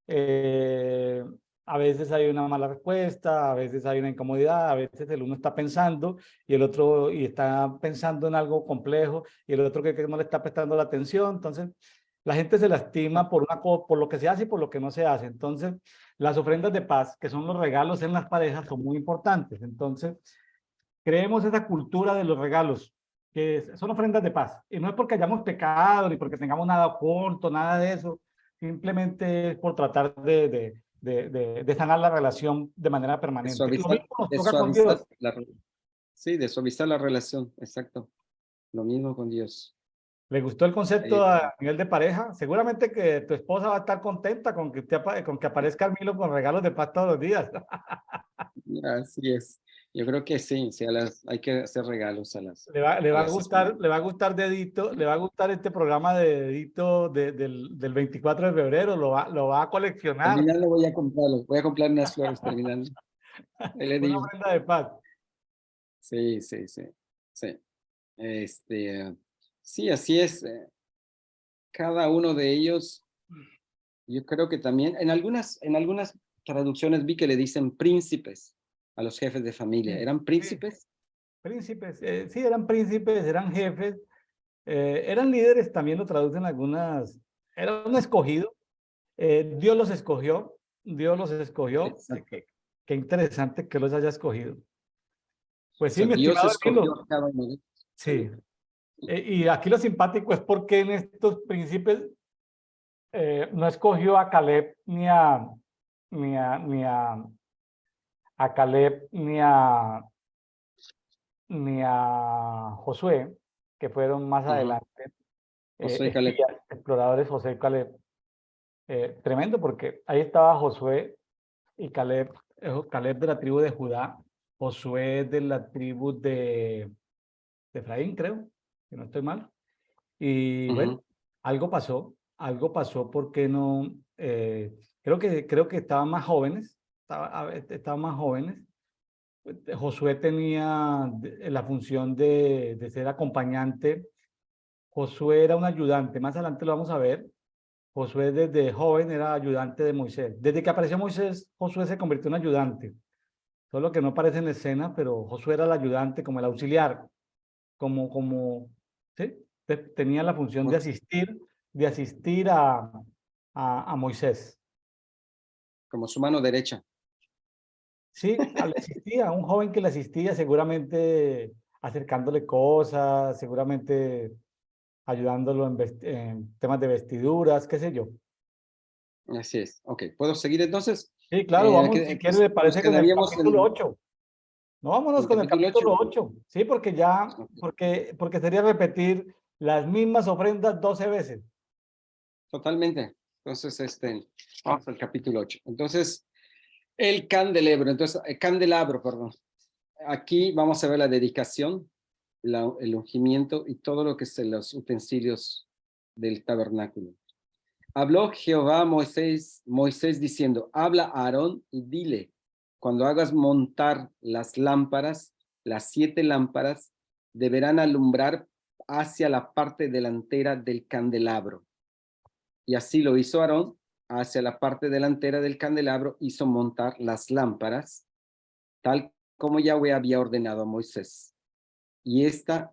eh, a veces hay una mala respuesta, a veces hay una incomodidad, a veces el uno está pensando y el otro y está pensando en algo complejo y el otro que no le está prestando la atención. Entonces, la gente se lastima por lo que se hace y por lo que no se hace. Entonces, las ofrendas de paz, que son los regalos en las parejas, son muy importantes. Entonces, creemos esa cultura de los regalos, son ofrendas de paz. Y no es porque hayamos pecado, ni porque tengamos nada oculto, nada de eso. Simplemente es por tratar de sanar la relación de manera
De
permanente. Lo
suavizar,
mismo nos
de
toca con
suavizar
Dios.
sí, de suavizar la relación, exacto. Lo mismo con Dios.
¿Le gustó el concepto
Eh,
a nivel de pareja? Seguramente que tu esposa va a estar contenta con que, con que aparezca el Milo con regalos de paz todos los días.
Así es. Yo creo que sí, sí, hay que hacer regalos
Le
a
va a
las esposas.
gustar, le va a gustar Dedito, le va a gustar este programa de Dedito del 24 de febrero, lo va a coleccionar.
Terminando voy a comprar unas flores terminando. Ahí le
Una
digo.
ofrenda de paz.
Sí, sí, sí, sí. Sí, así es. Cada uno de ellos, yo creo que también, en algunas traducciones vi que le dicen príncipes a los jefes de familia.
Sí,
¿Eran
sí,
príncipes?
príncipes, sí, eran príncipes, eran jefes, eran líderes, también lo traducen algunas, era un escogido, Dios los escogió, Dios los escogió,
Exacto.
qué interesante que los haya escogido.
O
Pues sí,
sea,
mi
Dios
estimado
escogió
Emilio,
a cada uno de ellos.
sí,
Sí.
y aquí lo simpático es porque en estos príncipes no escogió a Caleb ni a Caleb ni a Josué, que fueron más
Ajá.
adelante
Josué y Caleb.
espías, exploradores, José y Caleb. Tremendo, porque ahí estaba Josué y Caleb, Caleb de la tribu de Judá, Josué de la tribu de Efraín, creo, si no estoy mal. Y bueno,
Ujú.
algo pasó porque no, creo que estaban más jóvenes, estaban más jóvenes. Josué tenía la función de ser acompañante. Josué era un ayudante, más adelante lo vamos a ver. Josué desde joven era ayudante de Moisés. Desde que apareció Moisés, Josué se convirtió en ayudante. Solo que no aparece en la escena, pero Josué era el ayudante, como el auxiliar, ¿sí? Tenía la función de asistir a Moisés.
Como su mano derecha.
Sí, le asistía, un joven que le asistía, seguramente acercándole cosas, seguramente ayudándolo en temas de vestiduras, qué sé yo.
Así es. Ok, ¿puedo seguir entonces?
Sí, claro, vamos, si quiere,
Entonces,
le
nos
parece con el
quedaríamos
capítulo 8. No, vámonos
en
con el
capítulo
capítulo
8.
8. Sí, porque ya, porque sería repetir las mismas ofrendas 12 veces.
Totalmente. Entonces, vamos al capítulo 8. Entonces, el candelabro. Entonces, el candelabro, perdón. Aquí vamos a ver la dedicación, el ungimiento y todo lo que es los utensilios del tabernáculo. Habló Jehová a Moisés diciendo, habla a Aarón y dile, cuando hagas montar las 7 lámparas deberán alumbrar hacia la parte delantera del candelabro. Y así lo hizo Aarón, hacia la parte delantera del candelabro hizo montar las lámparas, tal como Yahweh había ordenado a Moisés. Y esta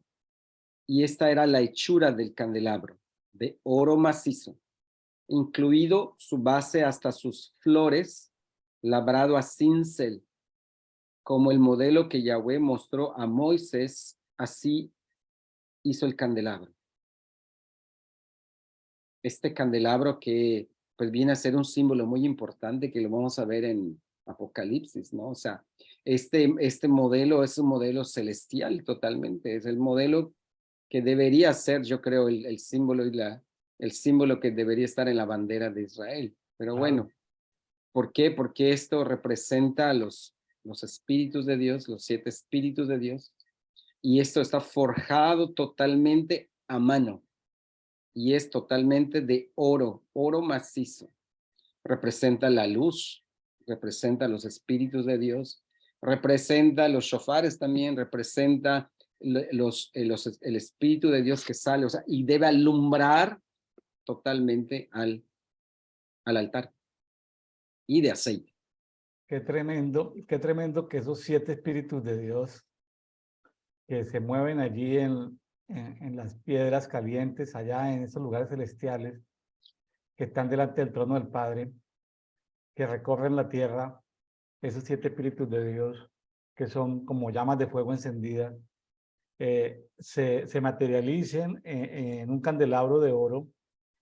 era la hechura del candelabro, de oro macizo, incluido su base hasta sus flores, labrado a cincel, como el modelo que Yahweh mostró a Moisés, así hizo el candelabro. Este candelabro que pues viene a ser un símbolo muy importante que lo vamos a ver en Apocalipsis, ¿no? O sea, Este modelo es un modelo celestial totalmente, es el modelo que debería ser, yo creo, el símbolo el símbolo que debería estar en la bandera de Israel. Pero
Claro.
bueno, ¿por qué? Porque esto representa a los espíritus de Dios, los 7 espíritus de Dios, y esto está forjado totalmente a mano, y es totalmente de oro, oro macizo. Representa la luz, representa los espíritus de Dios, representa los shofares también, representa el espíritu de Dios que sale, o sea, y debe alumbrar totalmente al altar y de aceite.
Qué tremendo que esos 7 espíritus de Dios que se mueven allí en las piedras calientes, allá en esos lugares celestiales, que están delante del trono del Padre, que recorren la tierra, esos 7 espíritus de Dios, que son como llamas de fuego encendidas, se materialicen en un candelabro de oro,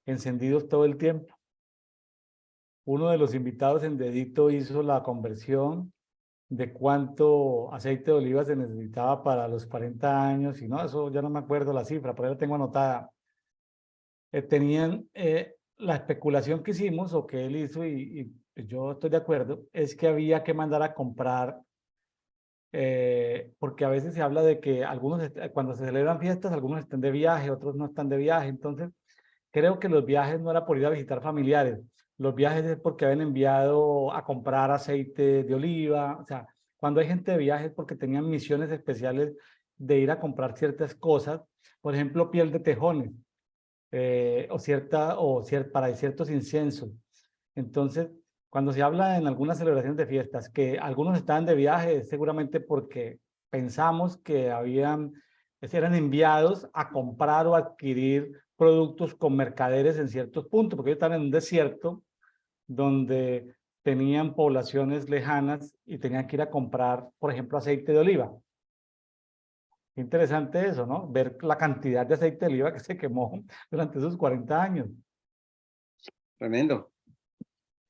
encendidos todo el tiempo. Uno de los invitados en Dedito hizo la conversión de cuánto aceite de oliva se necesitaba para los 40 años, y no, eso ya no me acuerdo la cifra, pero ya la tengo anotada. Tenían la especulación que hicimos o que él hizo, y pues yo estoy de acuerdo, es que había que mandar a comprar, porque a veces se habla de que algunos, cuando se celebran fiestas, algunos están de viaje, otros no están de viaje, entonces creo que los viajes no era por ir a visitar familiares, los viajes es porque habían enviado a comprar aceite de oliva, o sea, cuando hay gente de viaje es porque tenían misiones especiales de ir a comprar ciertas cosas, por ejemplo, piel de tejones, para ciertos inciensos. Entonces, cuando se habla en algunas celebraciones de fiestas que algunos estaban de viaje, es seguramente porque pensamos que eran enviados a comprar o adquirir productos con mercaderes en ciertos puntos, porque ellos estaban en un desierto donde tenían poblaciones lejanas y tenían que ir a comprar, por ejemplo, aceite de oliva. Interesante eso, ¿no? Ver la cantidad de aceite de oliva que se quemó durante esos 40 años.
Tremendo,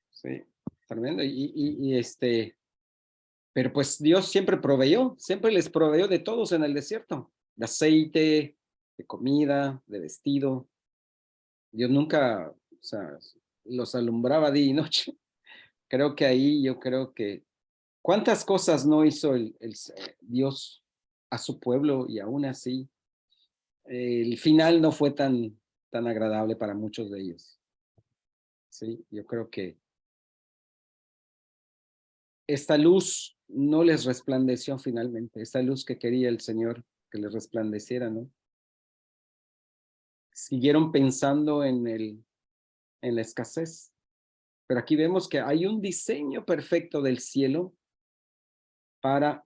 sí, tremendo. Pero pues Dios siempre proveyó, siempre les proveyó de todos en el desierto, de aceite, de comida, de vestido. Dios nunca, o sea, los alumbraba día y noche. Creo que ahí, yo creo que, ¿cuántas cosas no hizo Dios a su pueblo? Y aún así, el final no fue tan agradable para muchos de ellos. Sí, yo creo que esta luz no les resplandeció finalmente, esta luz que quería el Señor que les resplandeciera, ¿no? Siguieron pensando en la escasez, pero aquí vemos que hay un diseño perfecto del cielo para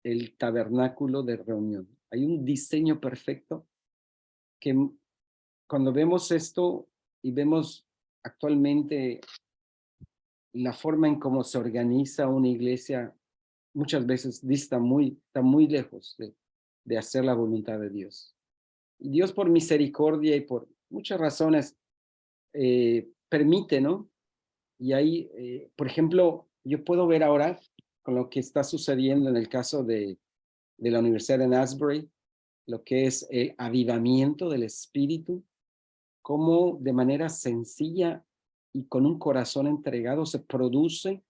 el tabernáculo de reunión. Hay un diseño perfecto que cuando vemos esto y vemos actualmente la forma en cómo se organiza una iglesia, muchas veces está muy lejos de hacer la voluntad de Dios. Y Dios por misericordia y por muchas razones permite, ¿no? Y ahí, por ejemplo, yo puedo ver ahora con lo que está sucediendo en el caso de la Universidad de Asbury, lo que es el avivamiento del espíritu, cómo de manera sencilla y con un corazón entregado se produce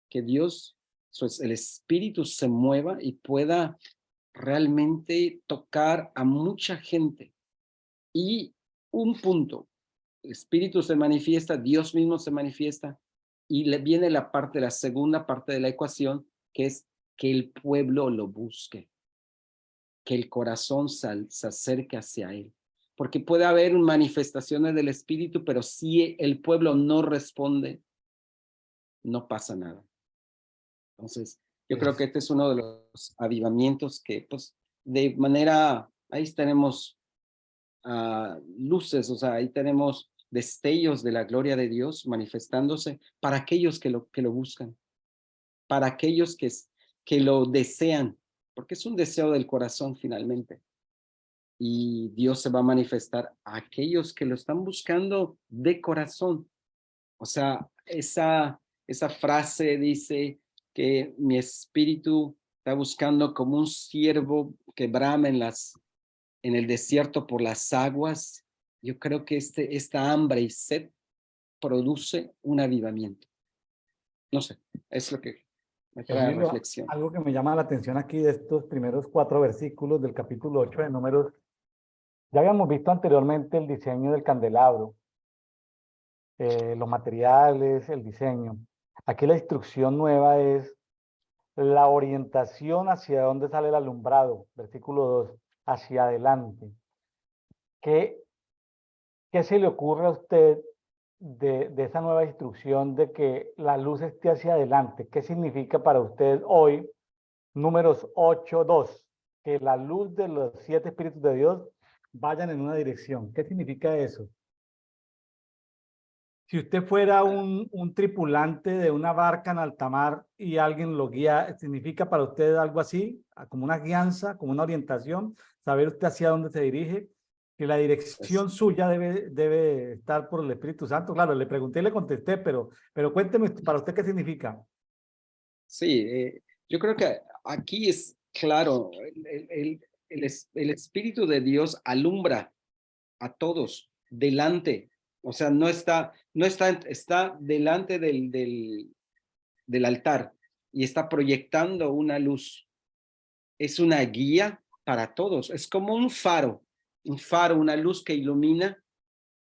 que Dios, el espíritu se mueva y pueda realmente tocar a mucha gente. Y un punto, el espíritu se manifiesta, Dios mismo se manifiesta, y le viene la segunda parte de la ecuación, que es que el pueblo lo busque, que el corazón se acerque hacia él. Porque puede haber manifestaciones del espíritu, pero si el pueblo no responde, no pasa nada. Entonces, yo creo que
Es,
este es uno de los avivamientos que, pues, de manera, ahí tenemos luces, o sea, ahí tenemos destellos de la gloria de Dios manifestándose para aquellos que lo buscan, para aquellos que lo desean, porque es un deseo del corazón finalmente. Y Dios se va a manifestar a aquellos que lo están buscando de corazón. O sea, esa frase dice que mi espíritu está buscando como un ciervo que brama en el desierto por las aguas. Yo creo que esta hambre y sed produce un avivamiento. No sé, es lo que me trae a
Emilio,
reflexión.
algo que me llama la atención aquí de estos primeros 4 versículos del capítulo 8 de Números. Ya habíamos visto anteriormente el diseño del candelabro, los materiales, el diseño. Aquí la instrucción nueva es la orientación hacia dónde sale el alumbrado, versículo 2, hacia adelante. ¿Qué, qué se le ocurre a usted de esa nueva instrucción de que la luz esté hacia adelante? ¿Qué significa para usted hoy, Números 8:2, que la luz de los 7 espíritus de Dios vayan en una dirección? ¿Qué significa eso? Si usted fuera un tripulante de una barca en alta mar y alguien lo guía, ¿significa para usted algo así, como una guianza, como una orientación, saber usted hacia dónde se dirige? Que la
Pues,
dirección suya debe estar por el Espíritu Santo. Claro, le pregunté y le contesté, pero cuénteme para usted qué significa.
sí, yo creo que aquí es claro, el Espíritu de Dios alumbra a todos delante, o sea, está delante del altar y está proyectando una luz. Es una guía para todos, es como un faro, una luz que ilumina,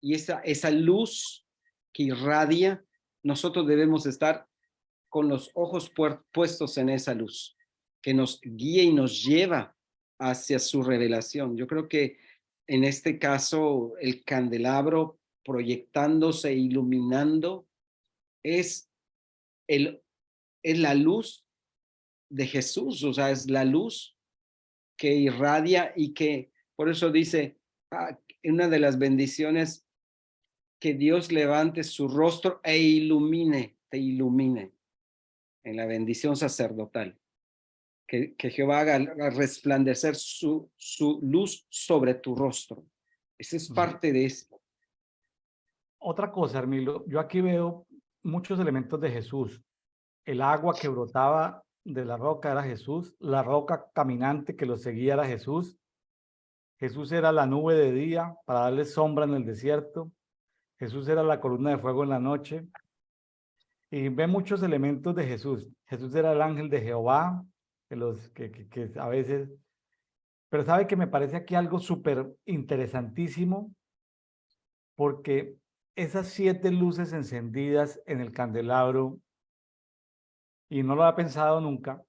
y esa luz que irradia, nosotros debemos estar con los ojos puestos en esa luz, que nos guía y nos lleva hacia su revelación. Yo creo que en este caso el candelabro proyectándose, iluminando, es, el, es la luz de Jesús, o sea, es la luz que irradia y que, por eso dice, una de las bendiciones, que Dios levante su rostro e te ilumine en la bendición sacerdotal. Que Jehová haga resplandecer su luz sobre tu rostro. Esa es
Ujú.
parte de esto.
Otra cosa, Hermilo, yo aquí veo muchos elementos de Jesús. El agua que brotaba de la roca era Jesús, la roca caminante que lo seguía era Jesús. Jesús era la nube de día para darle sombra en el desierto. Jesús era la columna de fuego en la noche. Y ve muchos elementos de Jesús. Jesús era el ángel de Jehová, que a veces... Pero sabe que me parece aquí algo súper interesantísimo, porque esas 7 luces encendidas en el candelabro, y no lo había pensado nunca,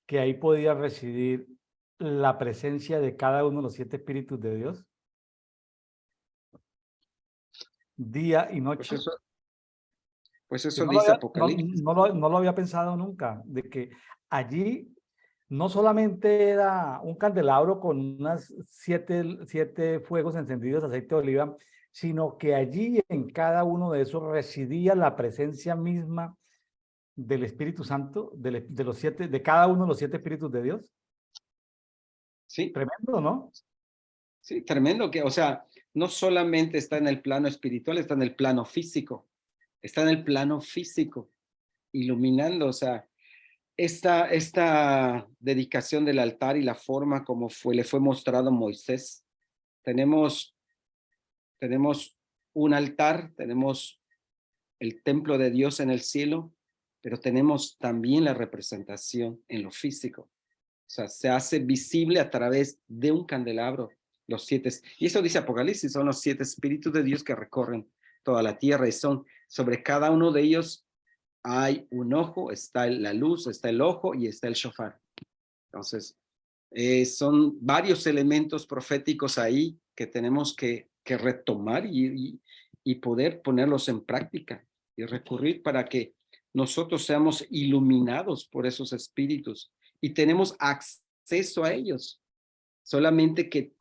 que ahí podía residir la presencia de cada uno de los 7 espíritus de Dios, día y
Pues
noche.
eso, pues
Yo
eso dice Apocalipsis.
no lo había pensado nunca, de que allí no solamente era un candelabro con unas 7 fuegos encendidos de aceite de oliva, sino que allí en cada uno de esos residía la presencia misma del Espíritu Santo, de los 7, de cada uno de los 7 espíritus de Dios.
Sí,
Tremendo, ¿no?
sí, tremendo que, o sea, no solamente está en el plano espiritual, está en el plano físico. Está en el plano físico, iluminando, o sea, esta dedicación del altar y la forma como le fue mostrado a Moisés. Tenemos un altar, tenemos el templo de Dios en el cielo, pero tenemos también la representación en lo físico. O sea, se hace visible a través de un candelabro, los 7. Y eso dice Apocalipsis, son los 7 espíritus de Dios que recorren toda la tierra, y son sobre cada uno de ellos hay un ojo, está la luz, está el ojo y está el shofar. Entonces, son varios elementos proféticos ahí que tenemos que retomar y poder ponerlos en práctica y recurrir para que nosotros seamos iluminados por esos espíritus y tenemos acceso a ellos. Solamente que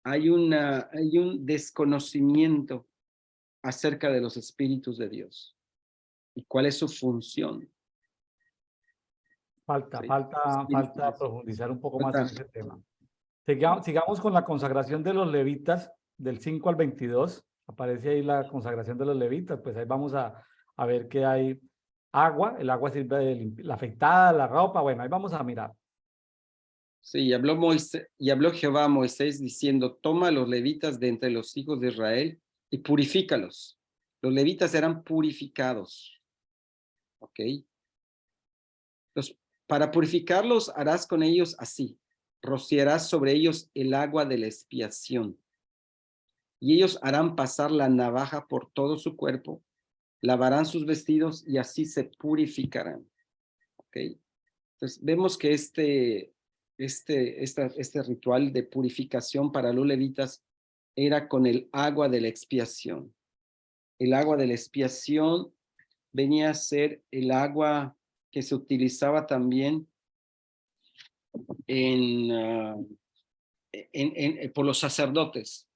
hay un desconocimiento acerca de los espíritus de Dios y cuál es su función. ¿Sí?
Falta profundizar un poco más
Falta,
en ese tema. Sigamos con la consagración de los levitas del 5 al 22. Aparece ahí la consagración de los levitas, pues ahí vamos a ver qué hay agua, el agua sirve de la afeitada, la ropa, bueno, ahí vamos a mirar.
Sí, y habló Jehová a Moisés diciendo, toma a los levitas de entre los hijos de Israel y purifícalos. Los levitas eran purificados. ¿Ok? Para purificarlos harás con ellos así. Rociarás sobre ellos el agua de la expiación. Y ellos harán pasar la navaja por todo su cuerpo, lavarán sus vestidos y así se purificarán. ¿Ok? Entonces, vemos que este ritual de purificación para los levitas era con el agua de la expiación. El agua de la expiación venía a ser el agua que se utilizaba también por los sacerdotes,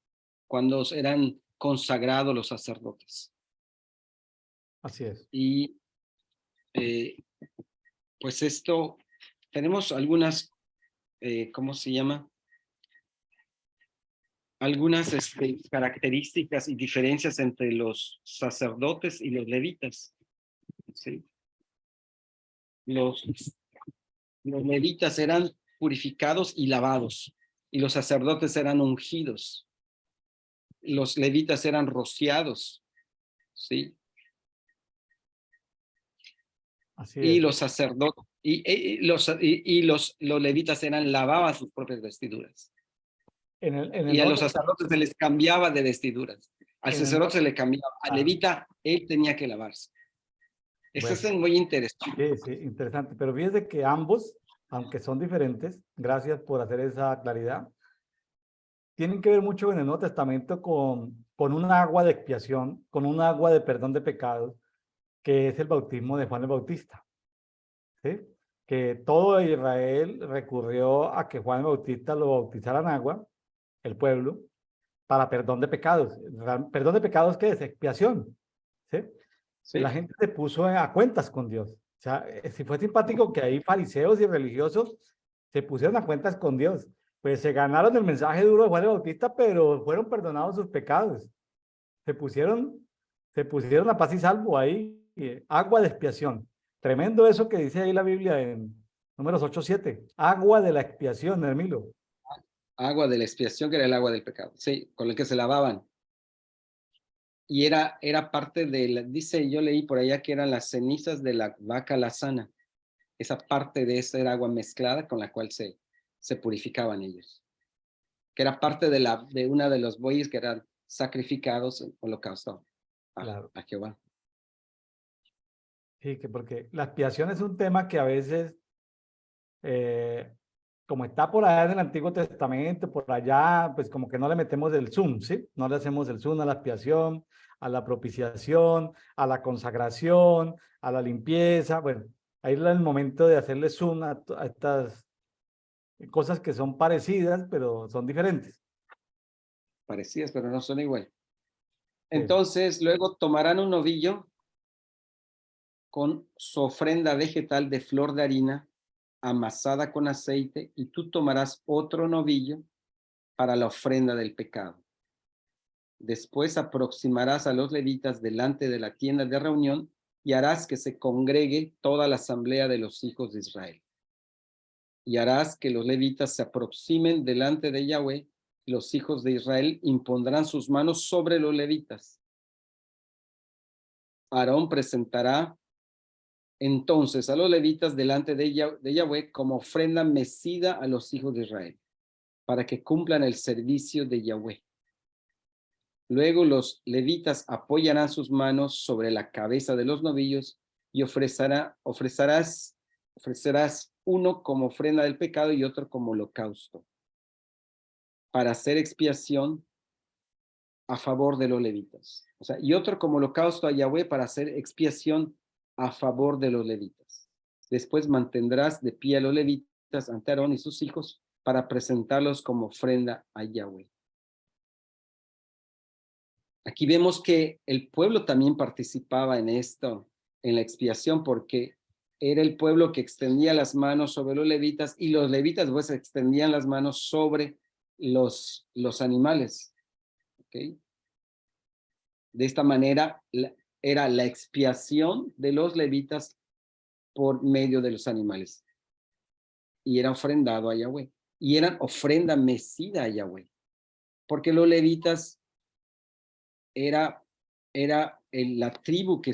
cuando eran consagrados los sacerdotes.
Así es.
Y pues esto, tenemos algunas, ¿cómo se llama? Algunas características y diferencias entre los sacerdotes y los levitas. ¿Sí? Los levitas eran purificados y lavados, y los sacerdotes eran ungidos. Los levitas eran rociados, ¿sí?
Así
Y
es.
los sacerdotes, los levitas lavaban sus propias vestiduras.
En el
Y a
Nuevo
los sacerdotes se les cambiaba de vestiduras. Al
en el
sacerdote se
Nuevo-
le cambiaba, al levita él tenía que lavarse. Eso
bueno,
es muy interesante.
sí, interesante. Pero fíjese que ambos, aunque son diferentes, gracias por hacer esa claridad, tienen que ver mucho en el Nuevo Testamento con un agua de expiación, con un agua de perdón de pecados, que es el bautismo de Juan el Bautista. ¿Sí? Que todo Israel recurrió a que Juan el Bautista lo bautizara en agua, el pueblo, para perdón de pecados. ¿Perdón de pecados qué es? Expiación. ¿Sí? La
Sí,
gente se puso a cuentas con Dios. O sea, si fue simpático que ahí fariseos y religiosos se pusieron a cuentas con Dios. Pues se ganaron el mensaje duro de Juan el Bautista, pero fueron perdonados sus pecados. Se pusieron, se pusieron a paz y salvo ahí, agua de expiación. Tremendo eso que dice ahí la Biblia en Números 8:7. Agua de la expiación, Hermilo.
agua de la expiación, que era el agua del pecado, sí, con el que se lavaban. Y era parte dice, yo leí por allá que eran las cenizas de la vaca lazana. Esa parte de esa era agua mezclada con la cual se purificaban ellos. Que era parte de una de los bueyes que eran sacrificados en holocausto
Claro.
a Jehová.
Sí, que porque la expiación es un tema que a veces, eh, como está por allá en el Antiguo Testamento, por allá, pues como que no le metemos el zoom, ¿sí? No le hacemos el zoom a la expiación, a la propiciación, a la consagración, a la limpieza. Bueno, ahí es el momento de hacerle zoom a estas cosas que son parecidas, pero son diferentes.
Parecidas, pero no son igual.
Sí.
Entonces, luego tomarán un novillo con su ofrenda vegetal de flor de harina amasada con aceite, y tú tomarás otro novillo para la ofrenda del pecado. Después aproximarás a los levitas delante de la tienda de reunión y harás que se congregue toda la asamblea de los hijos de Israel. Y harás que los levitas se aproximen delante de Yahweh. Los hijos de Israel impondrán sus manos sobre los levitas. Aarón presentará entonces a los levitas delante de Yahweh como ofrenda mecida a los hijos de Israel, para que cumplan el servicio de Yahweh. Luego los levitas apoyarán sus manos sobre la cabeza de los novillos y ofrecerás uno como ofrenda del pecado y otro como holocausto, para hacer expiación a favor de los levitas. O sea, y otro como holocausto a Yahweh para hacer expiación a favor de los levitas. Después mantendrás de pie a los levitas ante Aarón y sus hijos para presentarlos como ofrenda a Yahweh. Aquí vemos que el pueblo también participaba en esto, en la expiación, porque era el pueblo que extendía las manos sobre los levitas y los levitas pues extendían las manos sobre los animales. ¿Okay? De esta manera era la expiación de los levitas por medio de los animales. Y era ofrendado a Yahweh. Y eran ofrenda mecida a Yahweh. Porque los levitas era la tribu que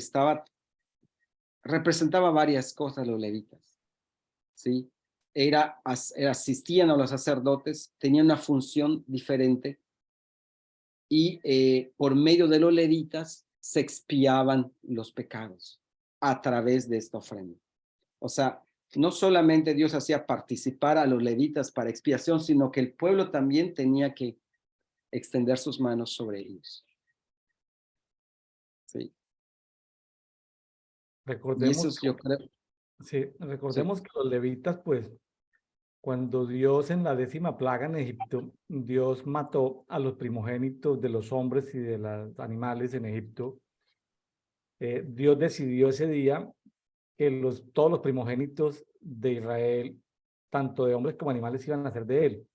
representaba varias cosas los levitas, ¿sí? Asistían a los sacerdotes, tenían una función diferente y por medio de los levitas se expiaban los pecados a través de esta ofrenda. O sea, no solamente Dios hacía participar a los levitas para expiación, sino que el pueblo también tenía que extender sus manos sobre ellos. Sí. Y eso
Recordemos,
es, yo creo,
sí,
sí,
recordemos que los levitas, pues, cuando Dios en la 10ª plaga en Egipto, Dios mató a los primogénitos de los hombres y de los animales en Egipto. Dios decidió ese día que todos los primogénitos de Israel, tanto de hombres como animales, iban a ser de él.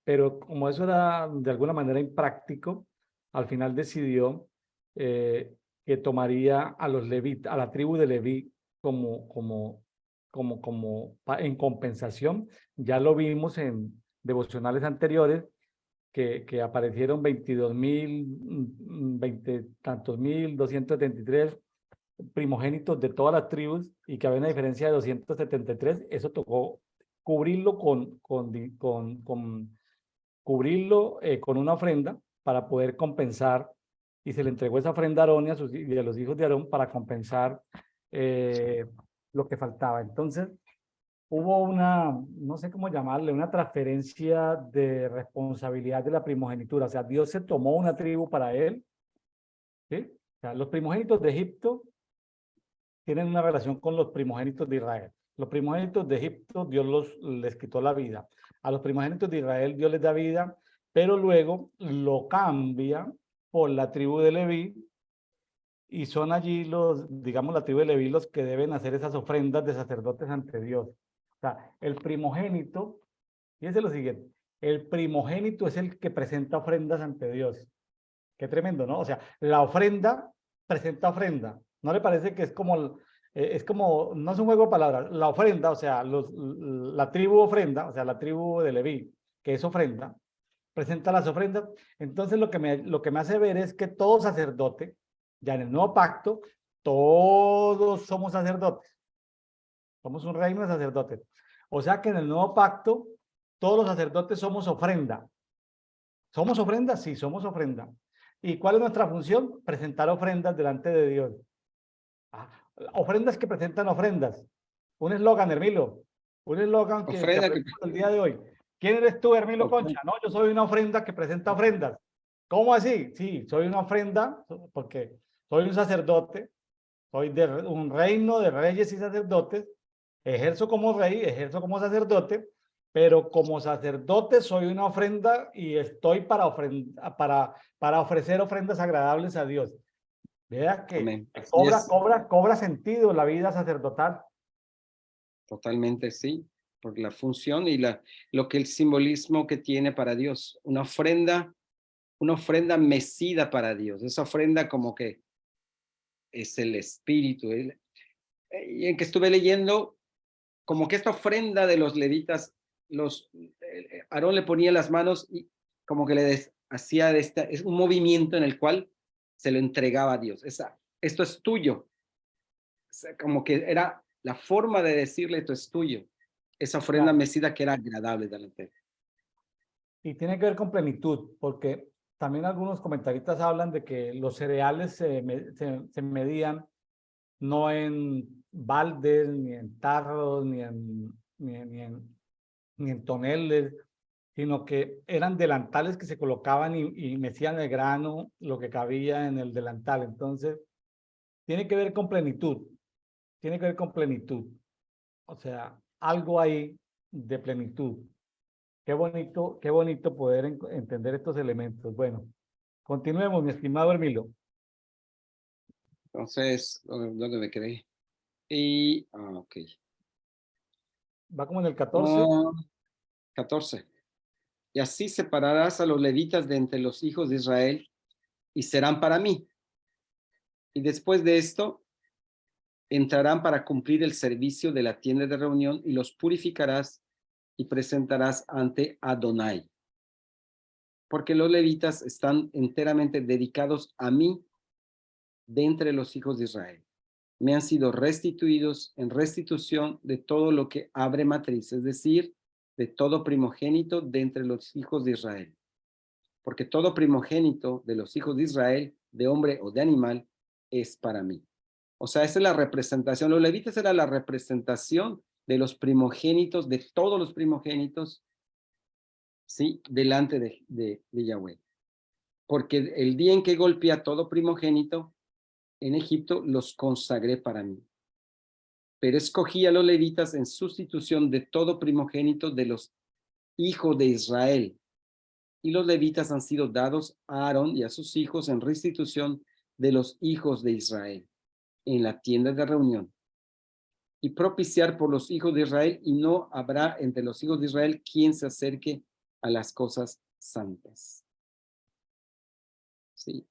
Pero como eso era de alguna manera impráctico, al final decidió que tomaría a los levitas, a la tribu de Leví en compensación. Ya lo vimos en devocionales anteriores que aparecieron 22.000, 20 tantos mil, 273 primogénitos de todas las tribus y que había una diferencia de 273. Eso tocó cubrirlo cubrirlo con una ofrenda para poder compensar, y se le entregó esa ofrenda a Aarón y a los hijos de Aarón para compensar lo que faltaba. Entonces, hubo no sé cómo llamarle, una transferencia de responsabilidad de la primogenitura. O sea, Dios se tomó una tribu para él, ¿sí? O sea, los primogénitos de Egipto tienen una relación con los primogénitos de Israel. Los primogénitos de Egipto, Dios les quitó la vida. A los primogénitos de Israel, Dios les da vida, pero luego lo cambia por la tribu de Leví, y son allí digamos, la tribu de Leví los que deben hacer esas ofrendas de sacerdotes ante Dios. O sea, el primogénito, fíjense lo siguiente, el primogénito es el que presenta ofrendas ante Dios. Qué tremendo, ¿no? O sea, la ofrenda presenta ofrenda. ¿No le parece que es como, no es un juego de palabras, la ofrenda, o sea, la tribu ofrenda, o sea, la tribu de Leví, que es ofrenda, presenta las ofrendas? Entonces lo que me hace ver es que todo sacerdote, ya en el nuevo pacto, todos somos sacerdotes. Somos un reino de sacerdotes. O sea que en el nuevo pacto, todos los sacerdotes somos ofrenda. ¿Somos ofrenda? Sí, somos ofrenda. ¿Y cuál es nuestra función? Presentar ofrendas delante de Dios. Ah, ofrendas que presentan ofrendas. Un eslogan, Hermilo. Un eslogan que
ofrenda que
aprendimos el día de hoy. ¿Quién eres tú, Hermilo Concha? No, yo soy una ofrenda que presenta ofrendas. ¿Cómo así? Sí, soy una ofrenda porque soy un sacerdote, soy de un reino de reyes y sacerdotes, ejerzo como rey, ejerzo como sacerdote, pero como sacerdote soy una ofrenda y estoy para ofrecer ofrendas agradables a Dios. Vea que
amén. Así es,
cobra sentido la vida sacerdotal.
totalmente sí, por la función y lo que el simbolismo que tiene para Dios, una ofrenda mecida para Dios, esa ofrenda como que es el espíritu. Y en que estuve leyendo, como que esta ofrenda de los levitas, Aarón le ponía las manos y como que hacía es un movimiento en el cual se lo entregaba a Dios. Esto es tuyo. O sea, como que era la forma de decirle esto es tuyo. Esa ofrenda
Claro.
mecida que era agradable delante de él.
Y tiene que ver con plenitud, porque también algunos comentaristas hablan de que los cereales se medían no en baldes, ni en tarros, ni en toneles, sino que eran delantales que se colocaban y mecían el grano, lo que cabía en el delantal. Entonces, tiene que ver con plenitud, tiene que ver con plenitud. O sea, algo ahí de plenitud. Qué bonito poder entender estos elementos. Bueno, continuemos, mi estimado Hermilo.
Entonces, ¿dónde me quedé? Y, ok.
Va como en el 14.
Ah, 14. Y así separarás a los levitas de entre los hijos de Israel y serán para mí. Y después de esto, entrarán para cumplir el servicio de la tienda de reunión y los purificarás y presentarás ante Adonai. Porque los levitas están enteramente dedicados a mí de entre los hijos de Israel. Me han sido restituidos en restitución de todo lo que abre matriz, es decir, de todo primogénito de entre los hijos de Israel. Porque todo primogénito de los hijos de Israel, de hombre o de animal, es para mí. O sea, esa es la representación. Los levitas era la representación de los primogénitos, de todos los primogénitos, ¿sí? Delante de Yahweh. Porque el día en que golpeé a todo primogénito en Egipto, los consagré para mí. Pero escogí a los levitas en sustitución de todo primogénito de los hijos de Israel. Y los levitas han sido dados a Aarón y a sus hijos en restitución de los hijos de Israel en la tienda de reunión. Y propiciar por los hijos de Israel, y no habrá entre los hijos de Israel quien se acerque a las cosas santas. Sí.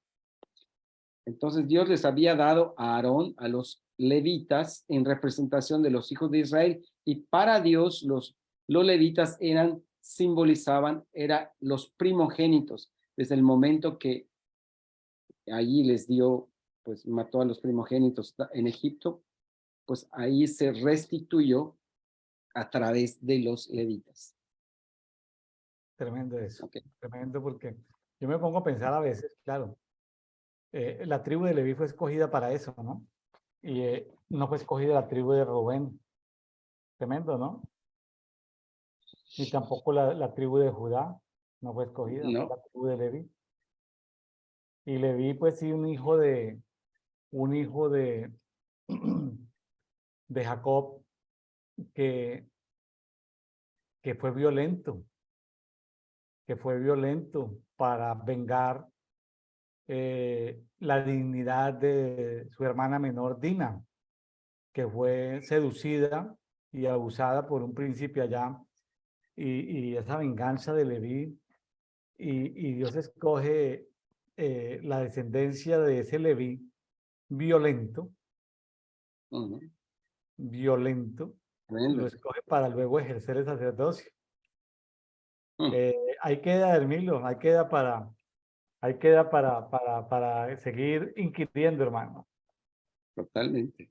Entonces Dios les había dado a Aarón, a los levitas, en representación de los hijos de Israel, y para Dios los levitas simbolizaban los primogénitos, desde el momento que allí les dio, pues mató a los primogénitos en Egipto, pues ahí se restituyó a través de los levitas.
Tremendo eso.
Okay.
Tremendo porque yo me pongo a pensar a veces, claro, la tribu de Leví fue escogida para eso, ¿no? Y no fue escogida la tribu de Rubén. Tremendo, ¿no? Ni tampoco la tribu de Judá no fue escogida, fue
No,
la tribu de Leví. Y Leví, pues sí, un hijo de de Jacob que fue violento, para vengar la dignidad de su hermana menor Dina, que fue seducida y abusada por un príncipe allá, y esa venganza de Leví, y Dios escoge la descendencia de ese Leví violento, violento, lo escoge para luego ejercer el sacerdocio. Ahí queda, Hermilo, ahí queda para seguir inquiriendo, hermano.
totalmente.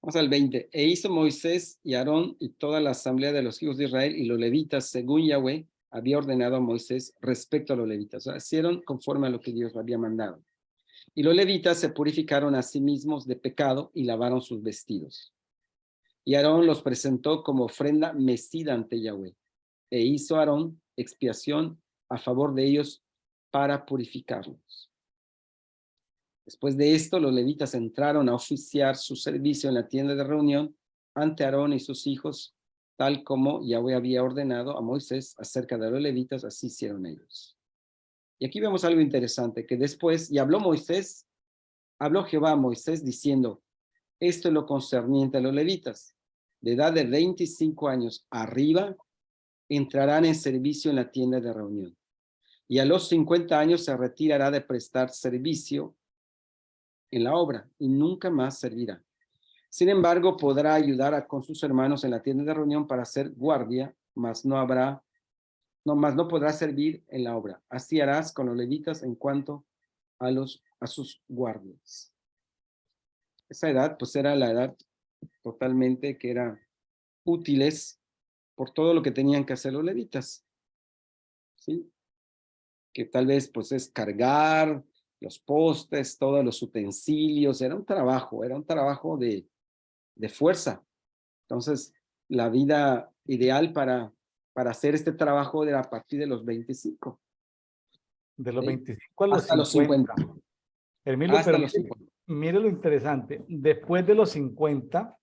Vamos al 20. E hizo Moisés y Aarón y toda la asamblea de los hijos de Israel y los levitas, según Yahweh había ordenado a Moisés respecto a los levitas. O sea, hicieron conforme a lo que Dios había mandado. Y los levitas se purificaron a sí mismos de pecado y lavaron sus vestidos. Y Aarón los presentó como ofrenda mecida ante Yahweh. E hizo Aarón expiación a favor de ellos para purificarlos. Después de esto, los levitas entraron a oficiar su servicio en la tienda de reunión ante Aarón y sus hijos, tal como Yahweh había ordenado a Moisés acerca de los levitas, así hicieron ellos. Y aquí vemos algo interesante, que después, y habló Jehová a Moisés diciendo, esto es lo concerniente a los levitas, de edad de 25 años arriba, entrarán en servicio en la tienda de reunión. Y a los 50 años se retirará de prestar servicio en la obra y nunca más servirá. Sin embargo, podrá ayudar con sus hermanos en la tienda de reunión para hacer guardia, mas no podrá servir en la obra. Así harás con los levitas en cuanto a sus guardias. Esa edad, pues era la edad totalmente que era útiles por todo lo que tenían que hacer los levitas. ¿Sí? Que tal vez pues es cargar los postes, todos los utensilios, era un trabajo de fuerza. Entonces, la vida ideal para hacer este trabajo era a partir de los 25.
De los
¿Sí?
25 a los
Hasta
50.
los 50.
Hermilo,
Hasta
pero
los 50.
mire lo interesante. Después de los 50,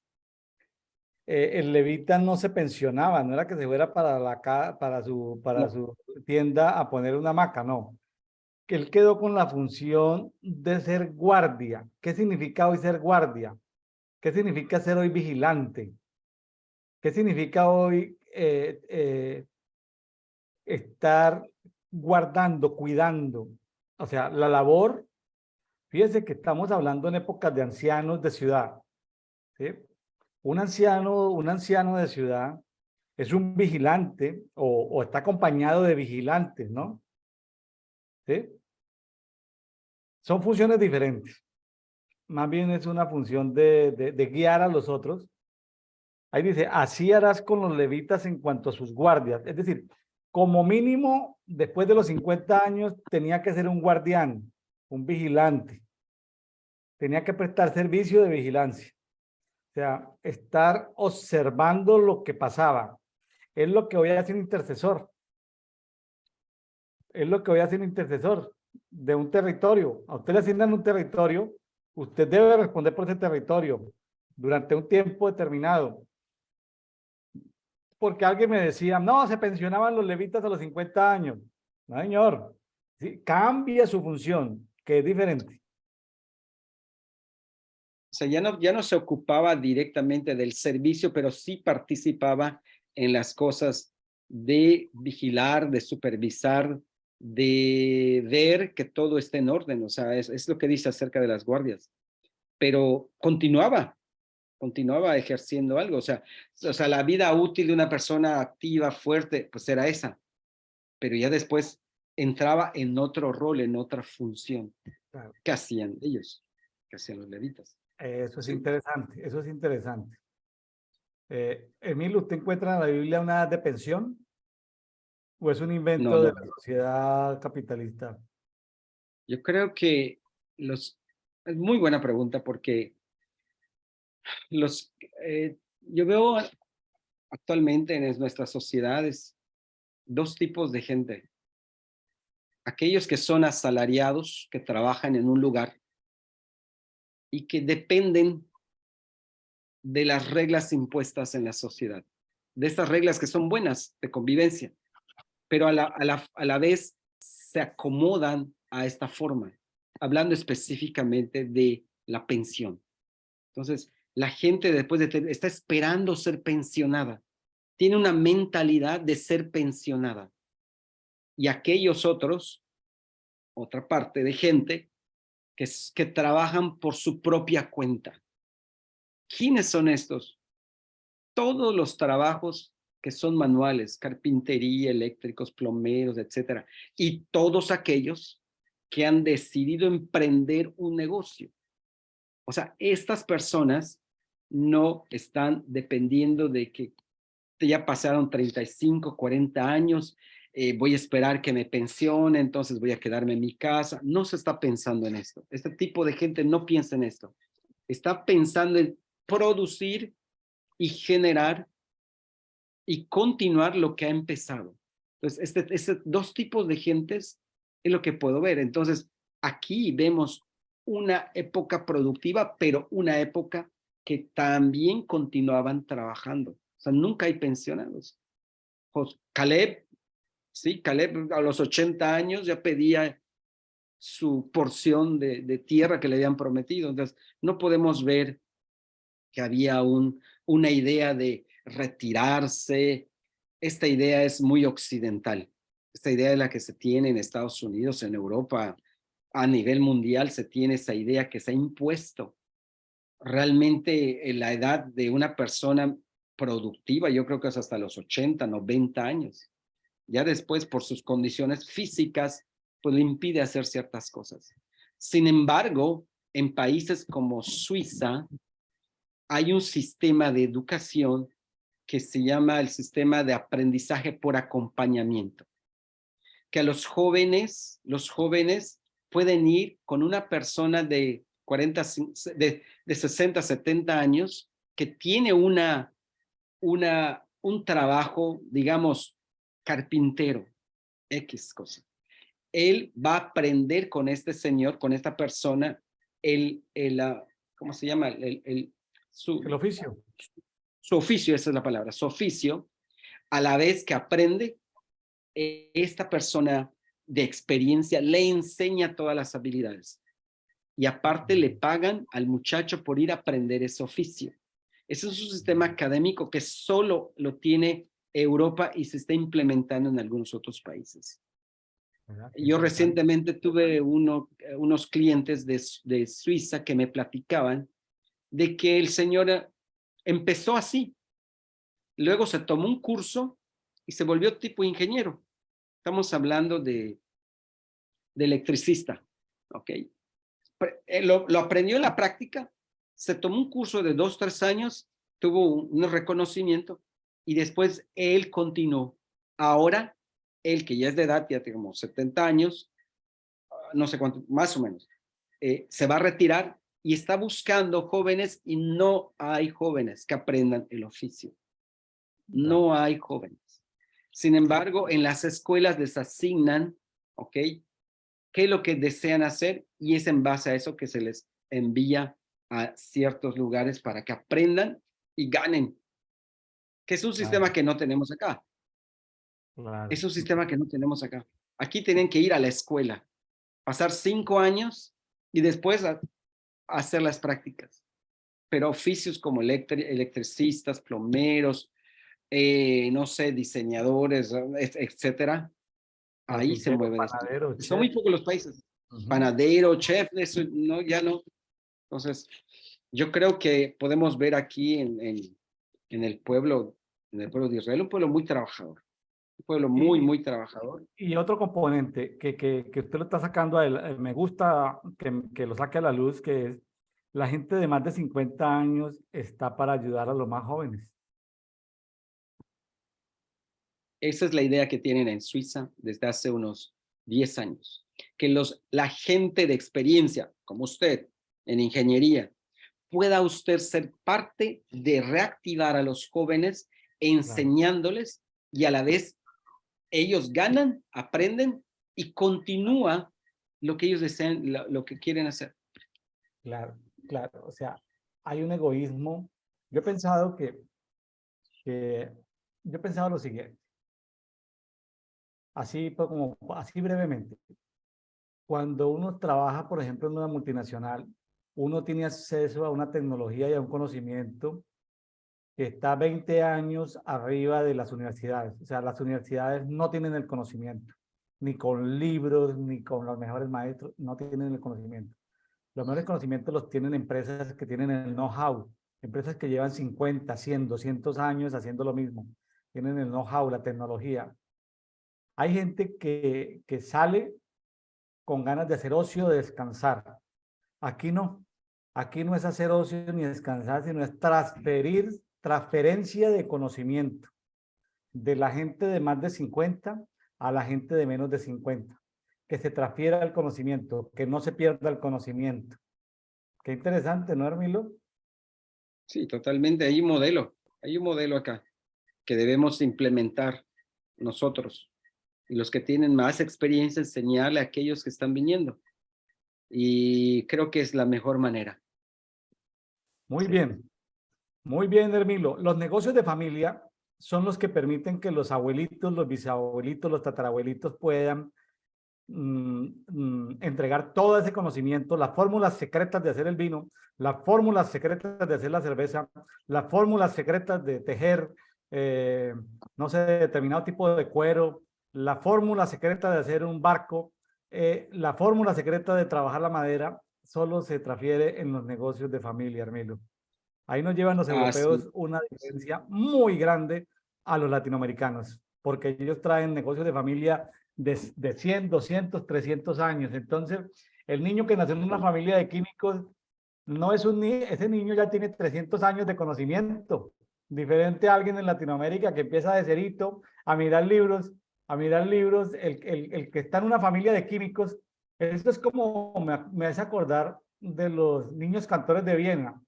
el levita no se pensionaba, no era que se fuera para
No.
su tienda a poner una hamaca, no. Que él quedó con la función de ser guardia. ¿Qué significa hoy ser guardia? ¿Qué significa ser hoy vigilante? ¿Qué significa hoy estar guardando, cuidando? O sea, la labor Fíjese que estamos hablando en épocas de ancianos de ciudad, ¿sí? Un anciano de ciudad es un vigilante o está acompañado de vigilantes, ¿no? ¿Sí? Son funciones diferentes. Más bien es una función de guiar a los otros. Ahí dice, así harás con los levitas en cuanto a sus guardias. Es decir, como mínimo, después de los 50 años, tenía que ser un guardián, un vigilante. Tenía que prestar servicio de vigilancia. O sea, estar observando lo que pasaba. Es lo que voy a hacer intercesor. Es lo que voy a hacer intercesor de un territorio. A usted le asignan un territorio, usted debe responder por ese territorio durante un tiempo determinado. Porque alguien me decía, no, se pensionaban los levitas a los 50 años. No, señor. Sí, cambia su función, que es diferente.
O sea, ya no se ocupaba directamente del servicio, pero sí participaba en las cosas de vigilar, de supervisar, de ver que todo esté en orden. O sea, es lo que dice acerca de las guardias. Pero continuaba ejerciendo algo. O sea, la vida útil de una persona activa, fuerte, pues era esa. Pero ya después entraba en otro rol, en otra función.
Claro.
¿Qué hacían ellos? ¿Qué hacían los levitas?
Eso es
Sí.
interesante, eso es interesante. Emilio, ¿usted encuentra en la Biblia una edad de pensión o es un
No,
invento de
no.
la sociedad capitalista?
Yo creo que es muy buena pregunta porque yo veo actualmente en nuestras sociedades dos tipos de gente. Aquellos que son asalariados, que trabajan en un lugar y que dependen de las reglas impuestas en la sociedad, de estas reglas que son buenas de convivencia, pero a la vez se acomodan a esta forma, hablando específicamente de la pensión. Entonces, la gente después está esperando ser pensionada, tiene una mentalidad de ser pensionada. Y aquellos otros, otra parte de gente, que trabajan por su propia cuenta. ¿Quiénes son estos? Todos los trabajos que son manuales, carpintería, eléctricos, plomeros, etcétera, y todos aquellos que han decidido emprender un negocio. O sea, estas personas no están dependiendo de que ya pasaron 35, 40 años, voy a esperar que me pensione, entonces voy a quedarme en mi casa. No se está pensando en esto. Este tipo de gente no piensa en esto. Está pensando en producir y generar y continuar lo que ha empezado. Entonces, este dos tipos de gentes es lo que puedo ver. Entonces, aquí vemos una época productiva, pero una época que también continuaban trabajando. O sea, nunca hay pensionados. Caleb, sí, Caleb a los 80 años ya pedía su porción de tierra que le habían prometido. Entonces, no podemos ver que había una idea de retirarse. Esta idea es muy occidental. Esta idea es la que se tiene en Estados Unidos, en Europa, a nivel mundial se tiene esa idea que se ha impuesto. Realmente la edad de una persona productiva, yo creo que es hasta los 80, 90 años. Ya después, por sus condiciones físicas, pues le impide hacer ciertas cosas. Sin embargo, en países como Suiza, hay un sistema de educación que se llama el sistema de aprendizaje por acompañamiento, que a los jóvenes pueden ir con una persona de 40, de 60, 70 años que tiene un trabajo, digamos, carpintero, X cosa. Él va a aprender con este señor, con esta persona, ¿cómo se llama?
El oficio.
Su oficio, esa es la palabra, su oficio, a la vez que aprende, esta persona de experiencia le enseña todas las habilidades. Y aparte le pagan al muchacho por ir a aprender ese oficio. Ese es un sistema académico que solo lo tiene Europa y se está implementando en algunos otros países.
¿verdad? Qué
Yo
interesante.
recientemente tuve unos clientes de Suiza que me platicaban de que el señor empezó así, luego se tomó un curso y se volvió tipo ingeniero. Estamos hablando de electricista, ¿ok? Lo aprendió en la práctica, se tomó un curso de 2, 3 años, tuvo un reconocimiento y después él continuó. Ahora, él que ya es de edad, ya tiene como 70 años, no sé cuánto, más o menos, se va a retirar y está buscando jóvenes y no hay jóvenes que aprendan el oficio.
Ya.
No hay jóvenes. Sin embargo, en las escuelas les asignan, ¿ok? ¿Qué es lo que desean hacer? Y es en base a eso que se les envía a ciertos lugares para que aprendan y ganen, que es un sistema
Claro,
que no tenemos acá.
claro.
Es un sistema que no tenemos acá. Aquí tienen que ir a la escuela, pasar 5 años y después a hacer las prácticas. Pero oficios como electricistas, plomeros, no sé, diseñadores, etcétera, ahí se
Carpintero,
mueve esto.
panadero,
Son muy
chef.
pocos los países.
Ujú.
Panadero, chef, eso no, ya no. Entonces, yo creo que podemos ver aquí en el pueblo, en el pueblo de Israel, un pueblo muy trabajador, un pueblo muy,
Y,
muy trabajador.
y otro componente que usted lo está sacando a él, me gusta que lo saque a la luz, que es la gente de más de 50 años está para ayudar a los más jóvenes.
Esa es la idea que tienen en Suiza desde hace unos 10 años, que la gente de experiencia, como usted, en ingeniería, pueda usted ser parte de reactivar a los jóvenes
Claro,
enseñándoles y a la vez ellos ganan, aprenden y continúa lo que ellos desean, lo que quieren hacer.
claro, claro. O sea, hay un egoísmo. Yo he pensado que yo he pensado lo siguiente, así pues, como así brevemente. Cuando uno trabaja, por ejemplo, en una multinacional, uno tiene acceso a una tecnología y a un conocimiento que está 20 años arriba de las universidades. O sea, las universidades no tienen el conocimiento, ni con libros, ni con los mejores maestros, no tienen el conocimiento. Los mejores conocimientos los tienen empresas que tienen el know-how, empresas que llevan 50, 100, 200 años haciendo lo mismo. Tienen el know-how, la tecnología. Hay gente que sale con ganas de hacer ocio, de descansar. Aquí no. Aquí no es hacer ocio ni descansar, sino es transferencia de conocimiento de la gente de más de 50 a la gente de menos de 50. Que se transfiera el conocimiento, que no se pierda el conocimiento. Qué interesante, ¿no, Hermilo?
Sí, totalmente. Hay un modelo acá que debemos implementar nosotros. Y los que tienen más experiencia, enseñarle a aquellos que están viniendo. Y creo que es la mejor manera.
Muy
Sí.
bien, muy bien, Hermilo. Los negocios de familia son los que permiten que los abuelitos, los bisabuelitos, los tatarabuelitos puedan entregar todo ese conocimiento, las fórmulas secretas de hacer el vino, las fórmulas secretas de hacer la cerveza, las fórmulas secretas de tejer, no sé, determinado tipo de cuero, la fórmula secreta de hacer un barco, la fórmula secreta de trabajar la madera, solo se transfiere en los negocios de familia, Armilo. Ahí nos llevan los
Así,
europeos una diferencia muy grande a los latinoamericanos, porque ellos traen negocios de familia de 100, 200, 300 años. Entonces, el niño que nació en una familia de químicos no es un niño, ese niño ya tiene 300 años de conocimiento, diferente a alguien en Latinoamérica que empieza de cerito a mirar libros, el que está en una familia de químicos, esto es como me hace acordar de los niños cantores de Viena,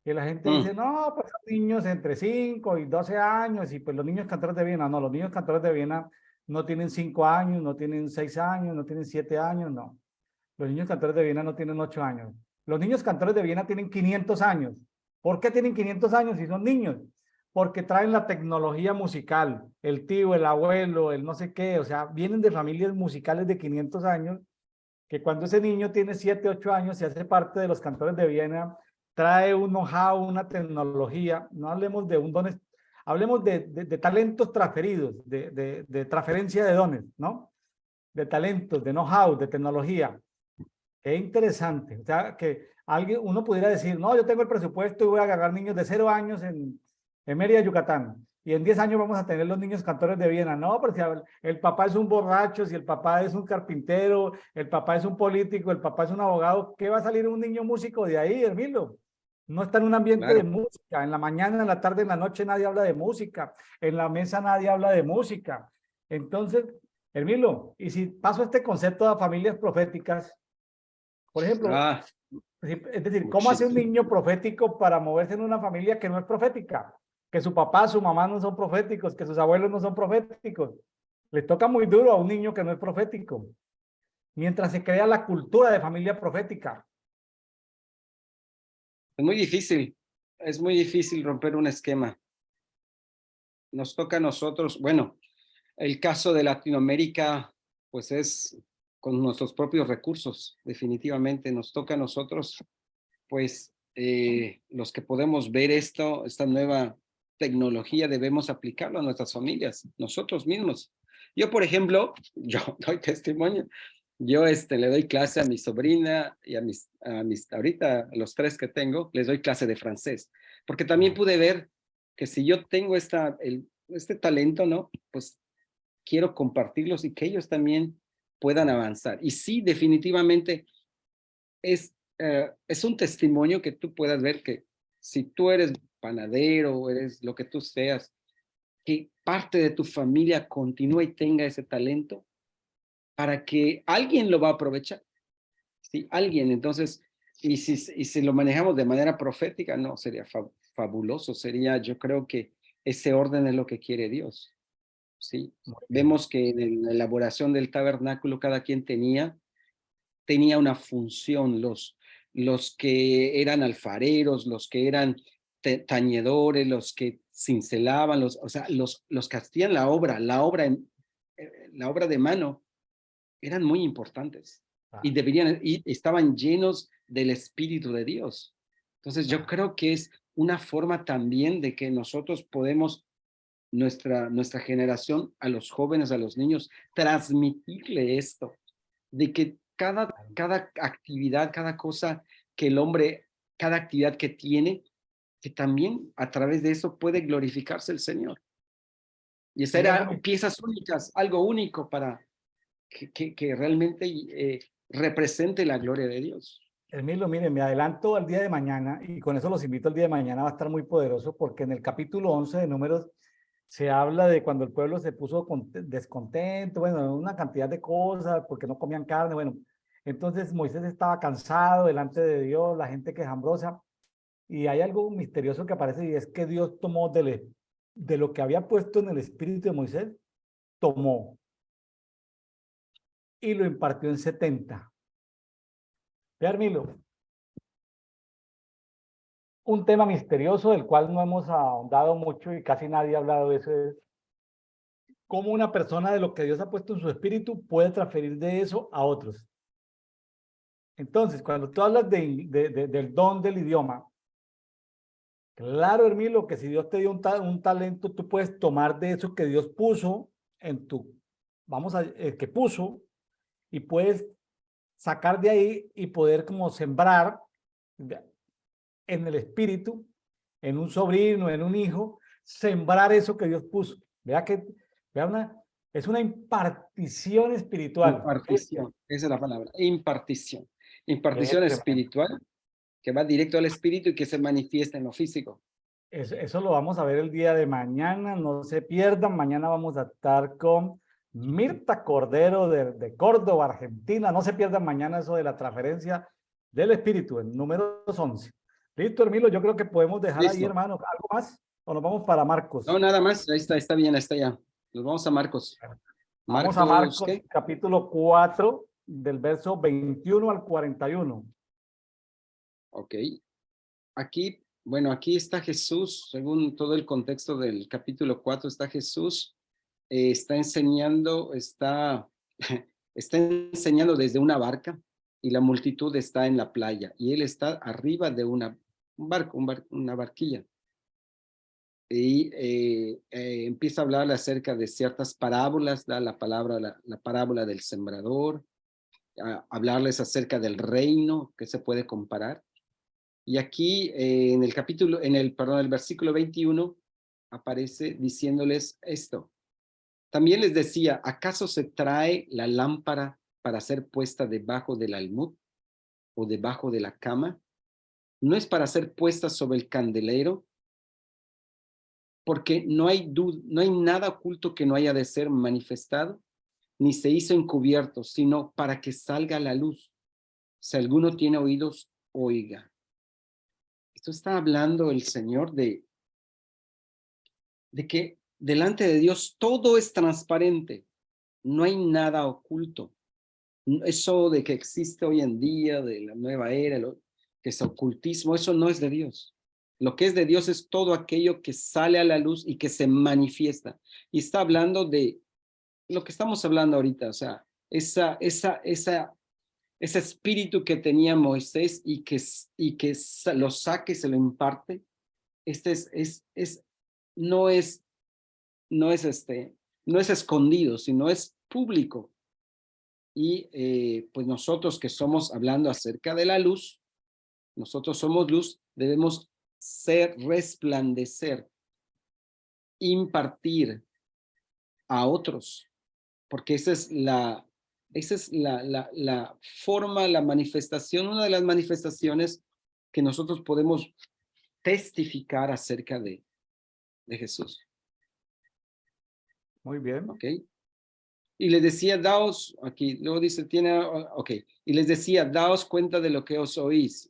que la gente dice,
mm,
no, pues son niños entre 5 y 12 años, y pues los niños cantores de Viena, no, los niños cantores de Viena no tienen 5 años, no tienen 6 años, no tienen 7 años, no. Los niños cantores de Viena no tienen 8 años. Los niños cantores de Viena tienen 500 años. ¿Por qué tienen 500 años si son niños? Porque traen la tecnología musical, el tío, el abuelo, el no sé qué, o sea, vienen de familias musicales de 500 años, que cuando ese niño tiene 7, 8 años y hace parte de los cantores de Viena, trae un know-how, una tecnología, no hablemos de un dones, hablemos de talentos transferidos, de transferencia de dones, ¿no? de talentos, de know-how, de tecnología. Qué interesante. O sea, que uno pudiera decir, no, yo tengo el presupuesto y voy a agarrar niños de 0 años en Mérida, Yucatán. Y en 10 años vamos a tener los niños cantores de Viena. No, pero si el papá es un borracho, si el papá es un carpintero, el papá es un político, el papá es un abogado, ¿qué va a salir un niño músico de ahí, Hermilo? No está en un ambiente de
Claro.
música. En la mañana, en la tarde, en la noche nadie habla de música. En la mesa nadie habla de música. Entonces, Hermilo, y si paso este concepto a familias proféticas, por ejemplo,
Ah,
es decir, ¿cómo hace un
muchísimo.
niño profético para moverse en una familia que no es profética? Que su papá, su mamá no son proféticos, que sus abuelos no son proféticos. Le toca muy duro a un niño que no es profético. Mientras se crea la cultura de familia profética.
Es muy difícil romper un esquema. Nos toca a nosotros, bueno, el caso de Latinoamérica, pues es con nuestros propios recursos, definitivamente nos toca a nosotros, pues los que podemos ver esta nueva tecnología, debemos aplicarlo a nuestras familias, nosotros mismos. Yo, por ejemplo, yo doy testimonio, yo le doy clase a mi sobrina y ahorita a los 3 que tengo, les doy clase de francés, porque también pude ver que si yo tengo este talento, ¿no? Pues quiero compartirlos y que ellos también puedan avanzar. Y sí, definitivamente es un testimonio que tú puedas ver que si tú eres panadero o eres lo que tú seas, que parte de tu familia continúe y tenga ese talento para que alguien lo va a aprovechar. ¿Sí? Alguien, entonces, y si lo manejamos de manera profética, no, sería fabuloso, sería, yo creo que ese orden es lo que quiere Dios. ¿Sí?
Muy bien.
Vemos que en la elaboración del tabernáculo cada quien tenía una función, los que eran alfareros, los que eran tañedores, los que cincelaban, o sea, los que hacían la obra de mano, eran muy importantes y y estaban llenos del Espíritu de Dios. Entonces yo creo que es una forma también de que nosotros podemos, nuestra generación, a los jóvenes, a los niños, transmitirle esto, de que cada actividad, cada cosa que el hombre, cada actividad que tiene, que también a través de eso puede glorificarse el Señor. Y esas
Hay algo,
eran piezas únicas, algo único para que realmente represente la gloria de Dios.
Emilio, miren, me adelanto al día de mañana y con eso los invito al día de mañana, va a estar muy poderoso porque en el capítulo 11 de Números se habla de cuando el pueblo se puso descontento, bueno, una cantidad de cosas porque no comían carne, bueno, entonces Moisés estaba cansado delante de Dios, la gente quejambrosa, y hay algo misterioso que aparece y es que Dios tomó de lo que había puesto en el espíritu de Moisés, tomó y lo impartió en 70. Vean, Milo, un tema misterioso del cual no hemos ahondado mucho y casi nadie ha hablado de eso es cómo una persona de lo que Dios ha puesto en su espíritu puede transferir de eso a otros. Entonces, cuando tú hablas del don del idioma, claro, Hermilo, que si Dios te dio un talento, tú puedes tomar de eso que Dios puso en que puso, y puedes sacar de ahí y poder como sembrar en el espíritu, en un sobrino, en un hijo, sembrar eso que Dios puso. Es una impartición espiritual.
Impartición, esa es la palabra, impartición.
Qué
Impartición
tremendo.
espiritual que va directo al espíritu y que se manifiesta en lo físico.
Eso lo vamos a ver el día de mañana, no se pierdan. Mañana vamos a estar con Mirta Cordero de Córdoba, Argentina. No se pierdan mañana eso de la transferencia del espíritu, en números 11. Listo, Hermilo, yo creo que podemos dejar ahí,
Listo.
hermano. ¿Algo más? ¿O nos vamos para
No,
Marcos?
nada más, ahí está bien, está ya. Nos vamos a Marcos.
Vamos a
Marcos,
Marcos,
¿qué?
capítulo 4, del verso 21 al 41.
Ok. Aquí, bueno, aquí está Jesús, según todo el contexto del capítulo 4, está Jesús, está enseñando, está enseñando desde una barca y la multitud está en la playa y él está arriba de un barco, una barquilla. y empieza a hablar acerca de ciertas parábolas, da la parábola del sembrador, hablarles acerca del reino que se puede comparar. Y aquí en el versículo 21 aparece diciéndoles esto. También les decía, ¿acaso se trae la lámpara para ser puesta debajo del almud o debajo de la cama? ¿No es para ser puesta sobre el candelero? Porque no hay nada oculto que no haya de ser manifestado, ni se hizo encubierto, sino para que salga a la luz. Si alguno tiene oídos, oiga. Esto está hablando el Señor de que delante de Dios todo es transparente, no hay nada oculto. Eso de que existe hoy en día, de la nueva era, que es ocultismo, eso no es de Dios. Lo que es de Dios es todo aquello que sale a la luz y que se manifiesta. Y está hablando de lo que estamos hablando ahorita, o sea, ese espíritu que tenía Moisés y que lo saque y se lo imparte. No es, no es escondido, sino es público. Y pues nosotros que somos hablando acerca de la luz, nosotros somos luz, debemos resplandecer, impartir a otros, porque esa es la forma, la manifestación, una de las manifestaciones que nosotros podemos testificar acerca de Jesús.
Muy bien.
¿Ok? Y les decía, aquí, luego dice, y les decía, daos cuenta de lo que os oís.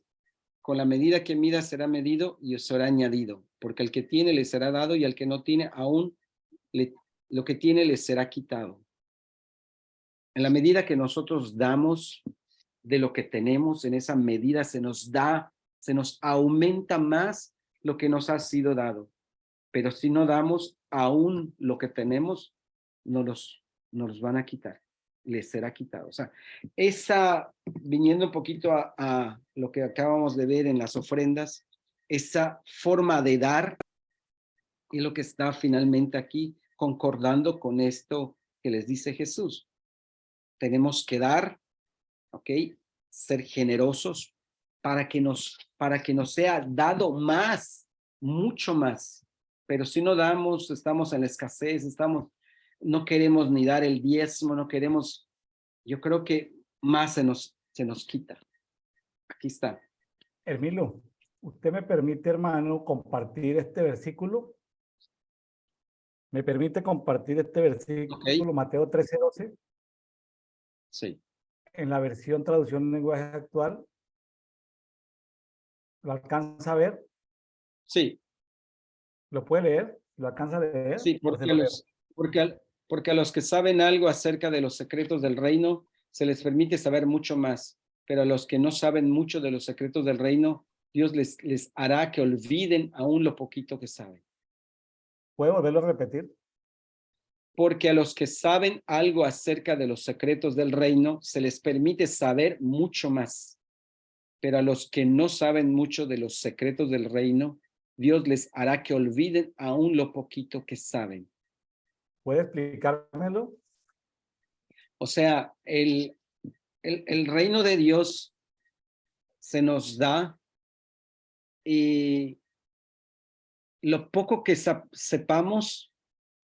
Con la medida que mida será medido y os será añadido, porque al que tiene le será dado y al que no tiene aún lo que tiene le será quitado. En la medida que nosotros damos de lo que tenemos, en esa medida se nos aumenta más lo que nos ha sido dado. Pero si no damos aún lo que tenemos, nos los van a quitar, les será quitado. O sea, viniendo un poquito a lo que acabamos de ver en las ofrendas, esa forma de dar y lo que está finalmente aquí concordando con esto que les dice Jesús. Tenemos que dar, ¿ok? Ser generosos para que nos sea dado más, mucho más. Pero si no damos, estamos en la escasez, no queremos ni dar el diezmo, no queremos, yo creo que más se nos quita. Aquí está.
Hermilo, ¿usted me permite, hermano, compartir este versículo? ¿Me permite compartir este versículo,
Ok.
Mateo 13:12,
Sí.
en la versión traducción en lenguaje actual? ¿Lo alcanza a ver?
Sí,
¿Lo puede leer? ¿Lo alcanza a leer?
sí,
¿O se lo leo?
porque a los que saben algo acerca de los secretos del reino, se les permite saber mucho más, pero a los que no saben mucho de los secretos del reino, Dios les hará que olviden aún lo poquito que saben.
¿Puede volverlo a repetir?
Porque a los que saben algo acerca de los secretos del reino, se les permite saber mucho más, pero a los que no saben mucho de los secretos del reino, Dios les hará que olviden aún lo poquito que saben.
¿Puede explicármelo?
O sea, el reino de Dios se nos da y lo poco que sepamos,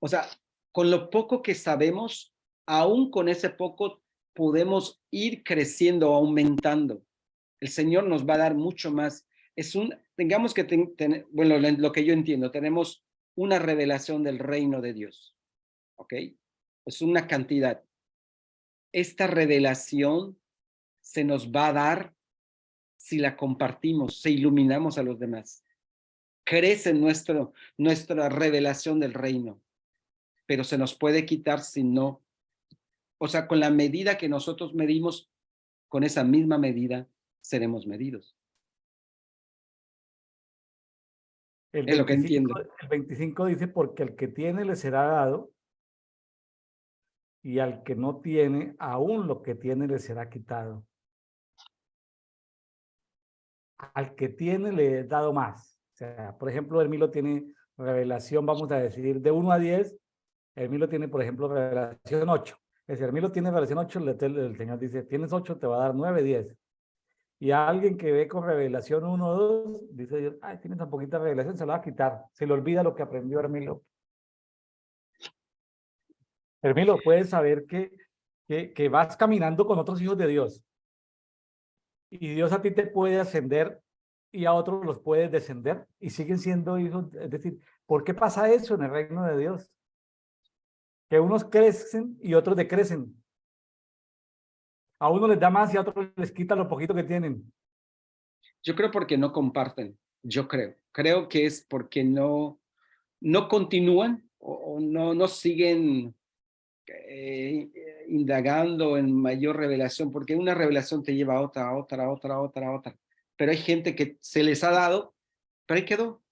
o sea, con lo poco que sabemos, aún con ese poco podemos ir creciendo, aumentando. El Señor nos va a dar mucho más. Tengamos que, bueno, lo que yo entiendo, tenemos una revelación del reino de Dios, ¿ok? Es una cantidad. Esta revelación se nos va a dar si la compartimos, si iluminamos a los demás. Crece nuestra revelación del reino, pero se nos puede quitar si no. O sea, con la medida que nosotros medimos, con esa misma medida seremos medidos.
El
Es lo que
25,
entiendo.
el 25 dice, porque el que tiene le será dado, y al que no tiene, aún lo que tiene le será quitado. Al que tiene le he dado más. O sea, por ejemplo, Hermilo tiene revelación, vamos a decir, de 1 a 10, Hermilo tiene, por ejemplo, revelación 8. Es decir, Hermilo tiene revelación 8, el Señor dice, tienes 8, te va a dar 9, 10. Y a alguien que ve con revelación 1 o 2, dice Dios, ay, tiene tan poquita revelación, se lo va a quitar. Se le olvida lo que aprendió Hermilo. Hermilo, puedes saber que vas caminando con otros hijos de Dios. Y Dios a ti te puede ascender y a otros los puede descender y siguen siendo hijos. Es decir, ¿por qué pasa eso en el reino de Dios? Que unos crecen y otros decrecen. A uno les da más y a otros les quita lo poquito que tienen.
Yo creo porque no comparten, yo creo. Creo que es porque no continúan o no siguen indagando en mayor revelación, porque una revelación te lleva a otra, a otra, a otra, a otra, a otra. Pero hay gente que se les ha dado, pero ahí quedó.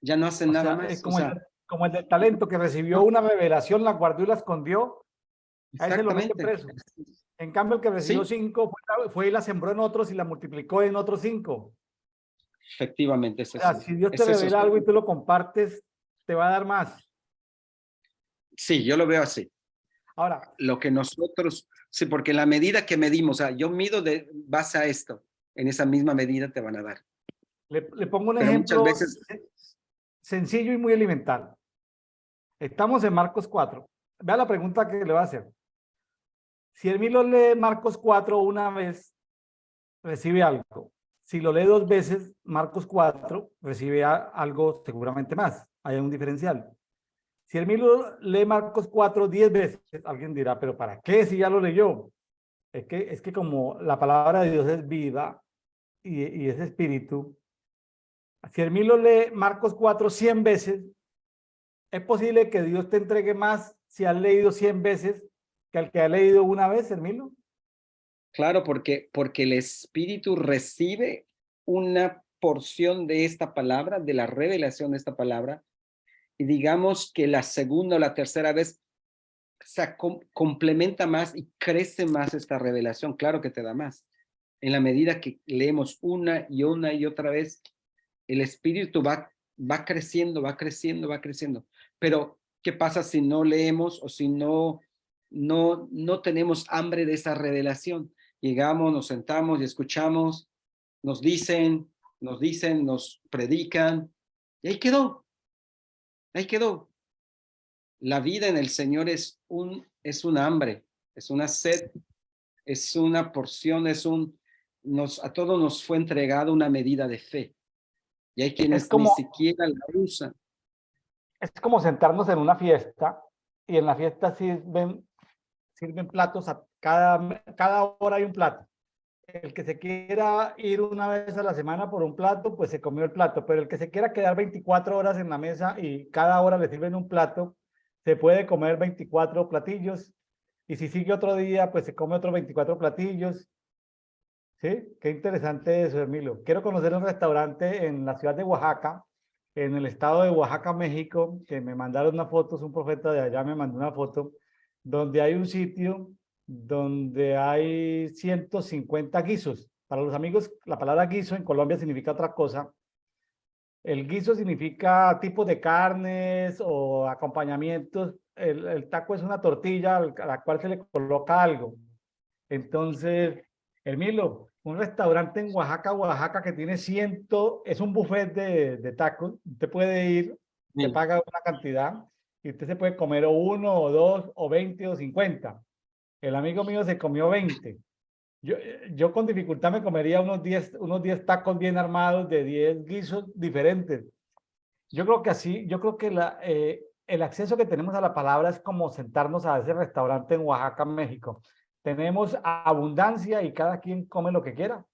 Ya no hacen
O
nada
sea, es
más. O
como
sea,
como el del talento que recibió
no,
una revelación, la guardó y la escondió, a ese lo meten
exactamente.
preso. En cambio, el que recibió
Sí,
5 fue y la sembró en otros y la multiplicó en otros 5.
efectivamente es
O sea,
eso.
si Dios te
Es eso.
revela algo y tú lo compartes, te va a dar más.
Sí, yo lo veo así.
Ahora,
Lo que nosotros, sí, porque la medida que medimos, o sea, yo mido de base a esto, en esa misma medida te van a dar.
le pongo un
Pero muchas
ejemplo
veces,
sencillo y muy elemental. Estamos en Marcos 4. Vea la pregunta que le va a hacer. Si Hermilo lee Marcos 4 una vez, recibe algo. Si lo lee 2 veces, Marcos 4, recibe algo seguramente más. Hay un diferencial. Si Hermilo lee Marcos 4 10 veces, alguien dirá, pero ¿para qué si ya lo leyó? Es que como la palabra de Dios es vida y es espíritu, si Hermilo lee Marcos 4 100 veces, es posible que Dios te entregue más si has leído 100 veces que al que ha leído una vez, Hermilo.
claro, porque el espíritu recibe una porción de esta palabra, de la revelación de esta palabra, y digamos que la segunda o la tercera vez se complementa más y crece más esta revelación. Claro que te da más. En la medida que leemos una y otra vez, el espíritu va creciendo, va creciendo, va creciendo. Pero, ¿qué pasa si no leemos o si no tenemos hambre de esa revelación? Llegamos, nos sentamos y escuchamos, nos dicen, nos predican, y ahí quedó, ahí quedó. La vida en el Señor es un hambre, es una sed, es una porción, a todos nos fue entregada una medida de fe. Y hay
Es
quienes ni
como,
siquiera la usan.
es como sentarnos en una fiesta y en la fiesta sirven platos a cada hora hay un plato. El que se quiera ir una vez a la semana por un plato, pues se comió el plato, pero el que se quiera quedar 24 horas en la mesa y cada hora le sirven un plato, se puede comer 24 platillos y si sigue otro día, pues se come otros 24 platillos. ¿Sí? Qué interesante eso, Emilio. Quiero conocer un restaurante en la ciudad de Oaxaca, en el estado de Oaxaca, México, que me mandaron una foto, es un profeta de allá, me mandó una foto, donde hay un sitio donde hay 150 guisos. Para los amigos, la palabra guiso en Colombia significa otra cosa. El guiso significa tipos de carnes o acompañamientos. El taco es una tortilla a la cual se le coloca algo. Entonces, Emilio, un restaurante en Oaxaca, Oaxaca, que tiene es un buffet de tacos. Usted puede ir, te
Sí.
paga una cantidad y usted se puede comer o uno, o dos, o 20, o 50. El amigo mío se comió 20. Yo con dificultad me comería unos 10 tacos bien armados de 10 guisos diferentes. Yo creo que el acceso que tenemos a la palabra es como sentarnos a ese restaurante en Oaxaca, México. Tenemos abundancia y cada quien come lo que quiera.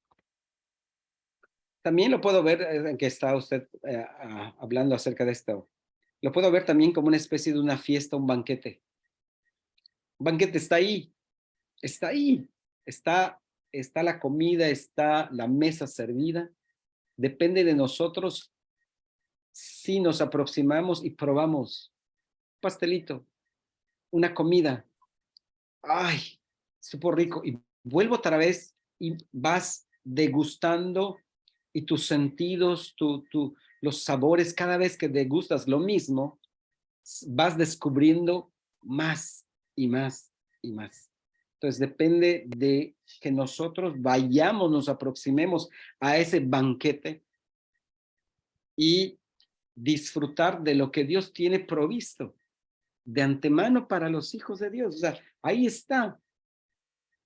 También lo puedo ver en que está usted hablando acerca de esto. Lo puedo ver también como una especie de una fiesta, un banquete. Un banquete está ahí, está ahí, está la comida, está la mesa servida. Depende de nosotros si nos aproximamos y probamos un pastelito, una comida. Ay, supo rico. Y vuelvo otra vez y vas degustando y tus sentidos, los sabores, cada vez que degustas lo mismo, vas descubriendo más y más y más. Entonces depende de que nosotros vayamos, nos aproximemos a ese banquete y disfrutar de lo que Dios tiene provisto de antemano para los hijos de Dios. O sea, ahí está.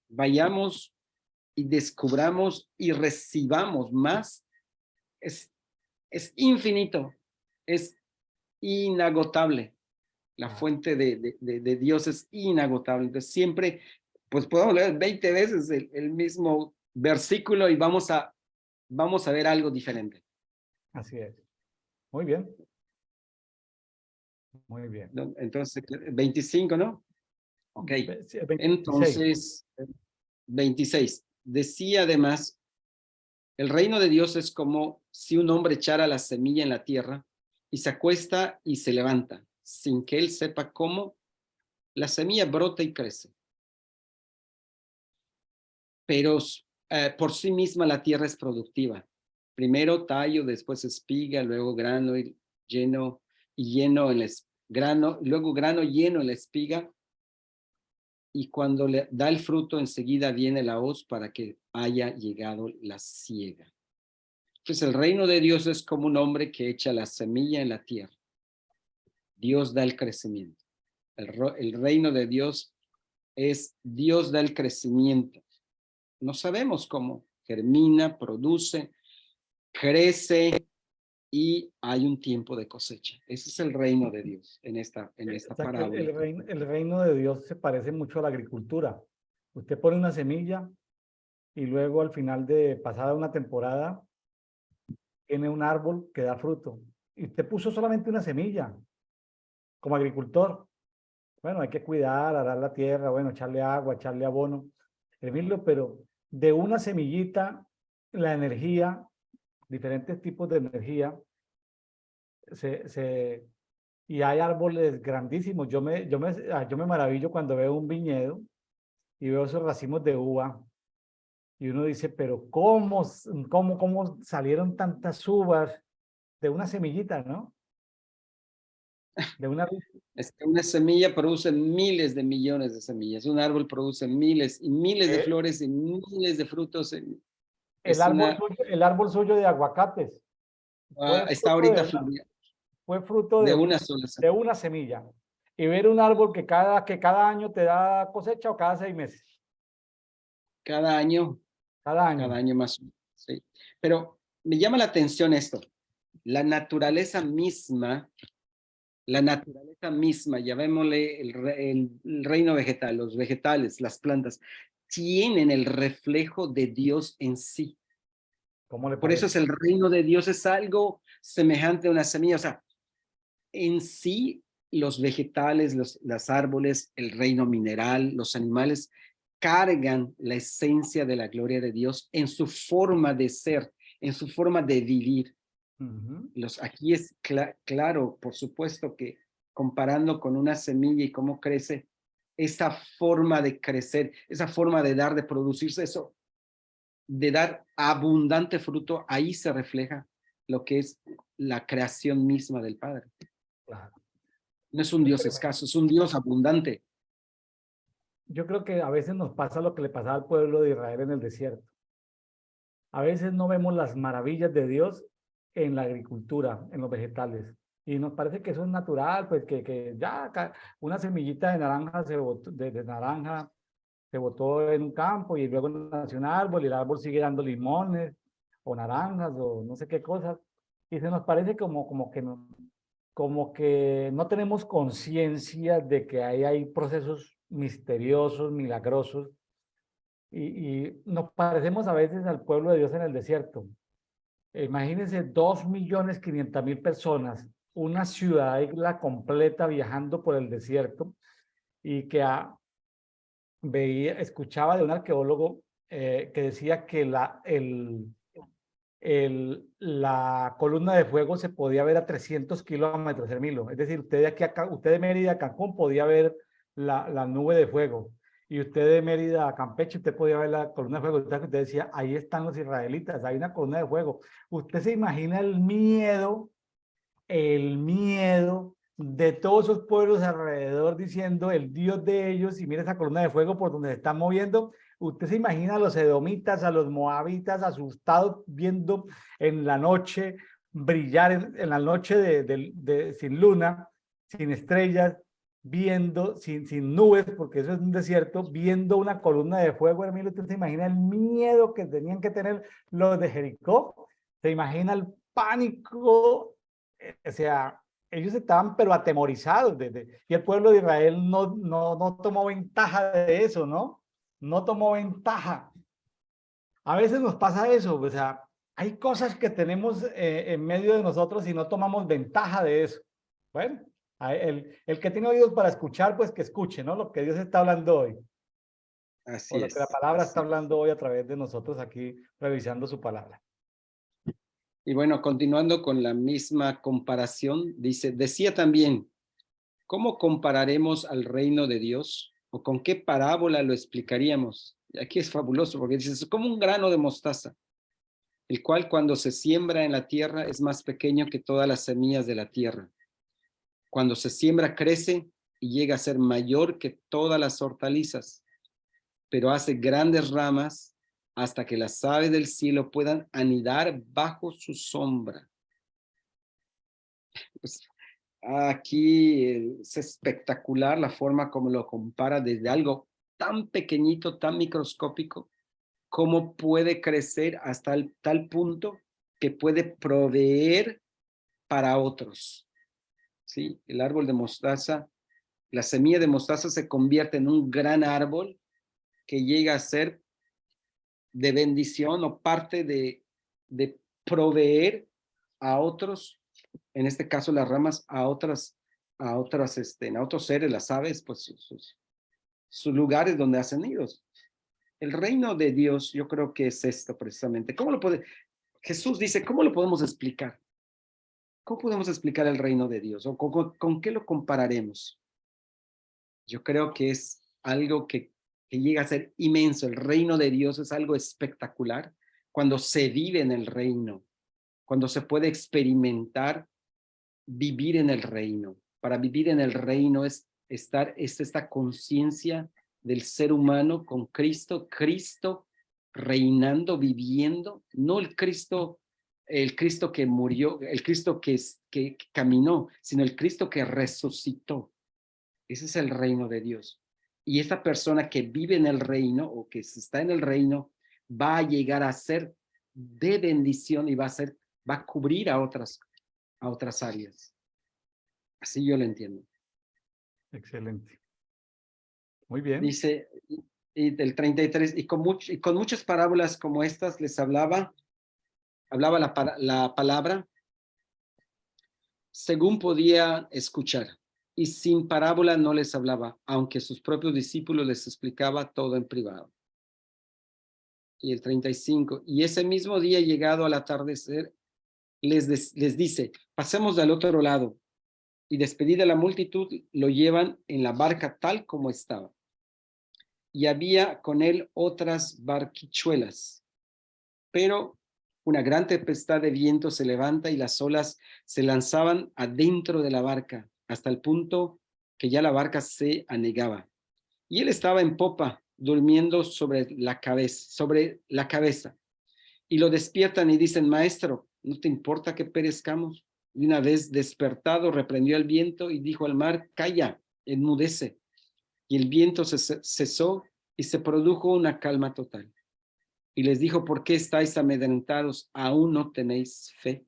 Vayamos y descubramos y recibamos más. Es infinito, es inagotable. La fuente de Dios es inagotable. Entonces siempre, pues podemos leer 20 veces el mismo versículo y vamos a ver algo diferente.
Así es. Muy bien. Muy bien.
Entonces, 25, ¿no? Ok.
Sí, 26.
Entonces, 26. Decía además, el reino de Dios es como si un hombre echara la semilla en la tierra y se acuesta y se levanta, sin que él sepa cómo, la semilla brota y crece. Pero por sí misma la tierra es productiva. Primero tallo, después espiga, luego grano lleno en el grano, luego grano lleno en la espiga, y cuando le da el fruto enseguida viene la hoz para que haya llegado la siega. Entonces el reino de Dios es como un hombre que echa la semilla en la tierra. Dios da el crecimiento. El reino de Dios es Dios da el crecimiento. No sabemos cómo. Germina, produce, crece y hay un tiempo de cosecha. Ese es el reino de Dios en esta parábola.
El reino de Dios se parece mucho a la agricultura. Usted pone una semilla y luego al final de pasada una temporada tiene un árbol que da fruto. Y usted puso solamente una semilla como agricultor. Bueno, hay que cuidar, arar la tierra, bueno, echarle agua, echarle abono, hervirlo, pero de una semillita, la energía, diferentes tipos de energía, y hay árboles grandísimos. Yo me maravillo cuando veo un viñedo y veo esos racimos de uva y uno dice, pero ¿cómo salieron tantas uvas de una semillita, ¿no? De una...
Es que una semilla produce miles de millones de semillas. Un árbol produce miles y miles de flores y miles de frutos.
El árbol suyo de aguacates
está ahorita florida.
Fue fruto
de una sola
semilla. De una semilla. Y ver un árbol que cada año te da cosecha o cada 6 meses.
Cada año.
Cada año.
Cada año más. Sí. Pero me llama la atención esto. La naturaleza misma, llamémosle el reino vegetal, los vegetales, las plantas, tienen el reflejo de Dios en sí. Por eso es el reino de Dios, es algo semejante a una semilla. O sea, en sí, los vegetales, los árboles, el reino mineral, los animales, cargan la esencia de la gloria de Dios en su forma de ser, en su forma de vivir. Aquí es claro, por supuesto, que comparando con una semilla y cómo crece, esa forma de crecer, esa forma de dar, de producirse, eso, de dar abundante fruto, ahí se refleja lo que es la creación misma del Padre.
Claro.
No es un Dios escaso, es un Dios abundante.
Yo creo que a veces nos pasa lo que le pasaba al pueblo de Israel en el desierto. A veces no vemos las maravillas de Dios en la agricultura, en los vegetales. Y nos parece que eso es natural, pues que ya una semillita de naranja de naranja se botó en un campo y luego nació un árbol y el árbol sigue dando limones o naranjas o no sé qué cosas. Y se nos parece como que no tenemos conciencia de que hay procesos misteriosos, milagrosos, y nos parecemos a veces al pueblo de Dios en el desierto. Imagínense 2.500.000 personas, una ciudad completa viajando por el desierto, y que escuchaba de un arqueólogo que decía que la columna de fuego se podía ver a 300 kilómetros, Hermilo. Es decir, usted de Mérida a Cancún podía ver la nube de fuego. y usted de Mérida a Campeche, usted podía ver la columna de fuego, usted decía, ahí están los israelitas, hay una columna de fuego. Usted se imagina el miedo de todos esos pueblos alrededor diciendo el Dios de ellos, y mira esa columna de fuego por donde se están moviendo. Usted se imagina a los edomitas, a los moabitas asustados viendo en la noche brillar, en la noche sin luna, sin estrellas, viendo sin nubes, porque eso es un desierto, viendo una columna de fuego, hermano. Usted se imagina el miedo que tenían que tener los de Jericó, se imagina el pánico, o sea, ellos estaban pero atemorizados, y el pueblo de Israel no tomó ventaja de eso, ¿no? No tomó ventaja. A veces nos pasa eso, o sea, hay cosas que tenemos en medio de nosotros y no tomamos ventaja de eso. Bueno, el que tiene oídos para escuchar, pues que escuche, ¿no? Lo que Dios está hablando hoy, o
Así
lo que la
es,
palabra está
así es.
hablando hoy a través de nosotros aquí, revisando su palabra.
Y bueno, continuando con la misma comparación, decía también, ¿cómo compararemos al reino de Dios? ¿O con qué parábola lo explicaríamos? Y aquí es fabuloso porque dice, es como un grano de mostaza, el cual cuando se siembra en la tierra es más pequeño que todas las semillas de la tierra. Cuando se siembra crece y llega a ser mayor que todas las hortalizas, pero hace grandes ramas hasta que las aves del cielo puedan anidar bajo su sombra. Pues, aquí es espectacular la forma como lo compara desde algo tan pequeñito, tan microscópico, cómo puede crecer hasta tal punto que puede proveer para otros. ¿Sí? El árbol de mostaza, la semilla de mostaza se convierte en un gran árbol que llega a ser de bendición o parte de proveer a otros, en este caso las ramas, a otros seres, las aves, pues sus lugares donde hacen nidos. El reino de Dios, yo creo que es esto precisamente. Jesús dice, ¿cómo lo podemos explicar? ¿Cómo podemos explicar el reino de Dios? ¿O con qué lo compararemos? Yo creo que es algo que llega a ser inmenso. El reino de Dios es algo espectacular cuando se vive en el reino, cuando se puede experimentar vivir en el reino. Para vivir en el reino es esta conciencia del ser humano con Cristo, Cristo reinando, viviendo, no el Cristo que murió, el Cristo que caminó, sino el Cristo que resucitó. Ese es el reino de Dios. Y esta persona que vive en el reino o que está en el reino va a llegar a ser de bendición y va a cubrir a otras áreas. Así yo lo entiendo.
Excelente. Muy bien.
Dice, y del 33, y con muchas parábolas como estas les hablaba la palabra según podía escuchar, y sin parábola no les hablaba, aunque sus propios discípulos les explicaba todo en privado. Y el 35, y ese mismo día llegado al atardecer, les dice, pasemos al otro lado, y despedida la multitud, lo llevan en la barca tal como estaba. Y había con él otras barquichuelas, pero una gran tempestad de viento se levanta y las olas se lanzaban adentro de la barca, hasta el punto que ya la barca se anegaba. Y él estaba en popa, durmiendo sobre la cabeza. Y lo despiertan y dicen, maestro, ¿no te importa que perezcamos? Y una vez despertado, reprendió al viento y dijo al mar, calla, enmudece. Y el viento cesó y se produjo una calma total. Y les dijo, ¿por qué estáis amedrentados? ¿Aún no tenéis fe?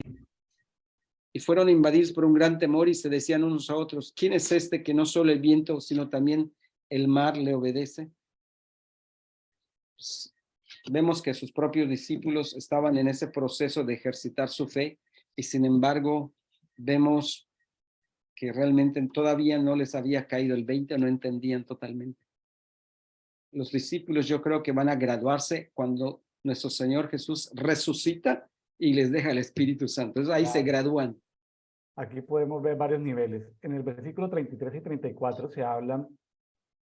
Y fueron invadidos por un gran temor y se decían unos a otros, ¿quién es este que no solo el viento, sino también el mar le obedece? Pues, vemos que sus propios discípulos estaban en ese proceso de ejercitar su fe y sin embargo vemos que realmente todavía no les había caído el 20, no entendían totalmente. Los discípulos yo creo que van a graduarse cuando nuestro Señor Jesús resucita y les deja el Espíritu Santo. Entonces ahí se gradúan.
Aquí podemos ver varios niveles. En el versículo 33 y 34 se hablan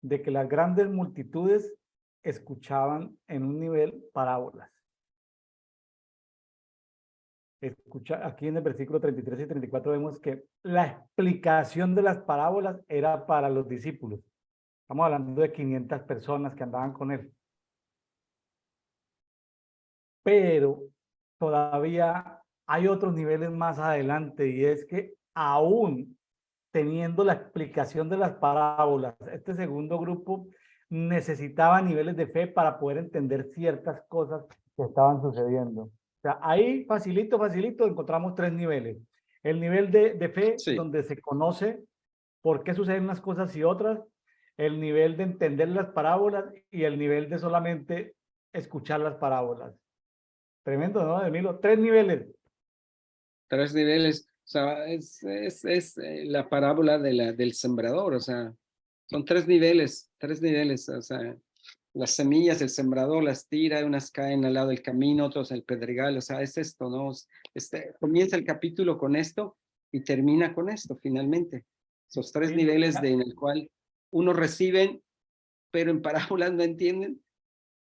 de que las grandes multitudes escuchaban en un nivel parábolas. Aquí en el versículo 33 y 34 vemos que la explicación de las parábolas era para los discípulos. Estamos hablando de 500 personas que andaban con él. Pero todavía hay otros niveles más adelante, y es que aún teniendo la explicación de las parábolas, este segundo grupo necesitaba niveles de fe para poder entender ciertas cosas que estaban sucediendo. O sea, ahí facilito encontramos tres niveles. El nivel de fe,
Sí,
donde se conoce por qué suceden unas cosas y otras, el nivel de entender las parábolas y el nivel de solamente escuchar las parábolas. Tremendo, ¿no, Emilio? Tres niveles.
3 niveles. O sea, es la parábola del sembrador. O sea, son 3 niveles. O sea, las semillas, el sembrador las tira, unas caen al lado del camino, otros en el pedregal. O sea, es esto, ¿no? Comienza el capítulo con esto y termina con esto, finalmente. Esos 3 niveles en el cual unos reciben, pero en parábolas no entienden,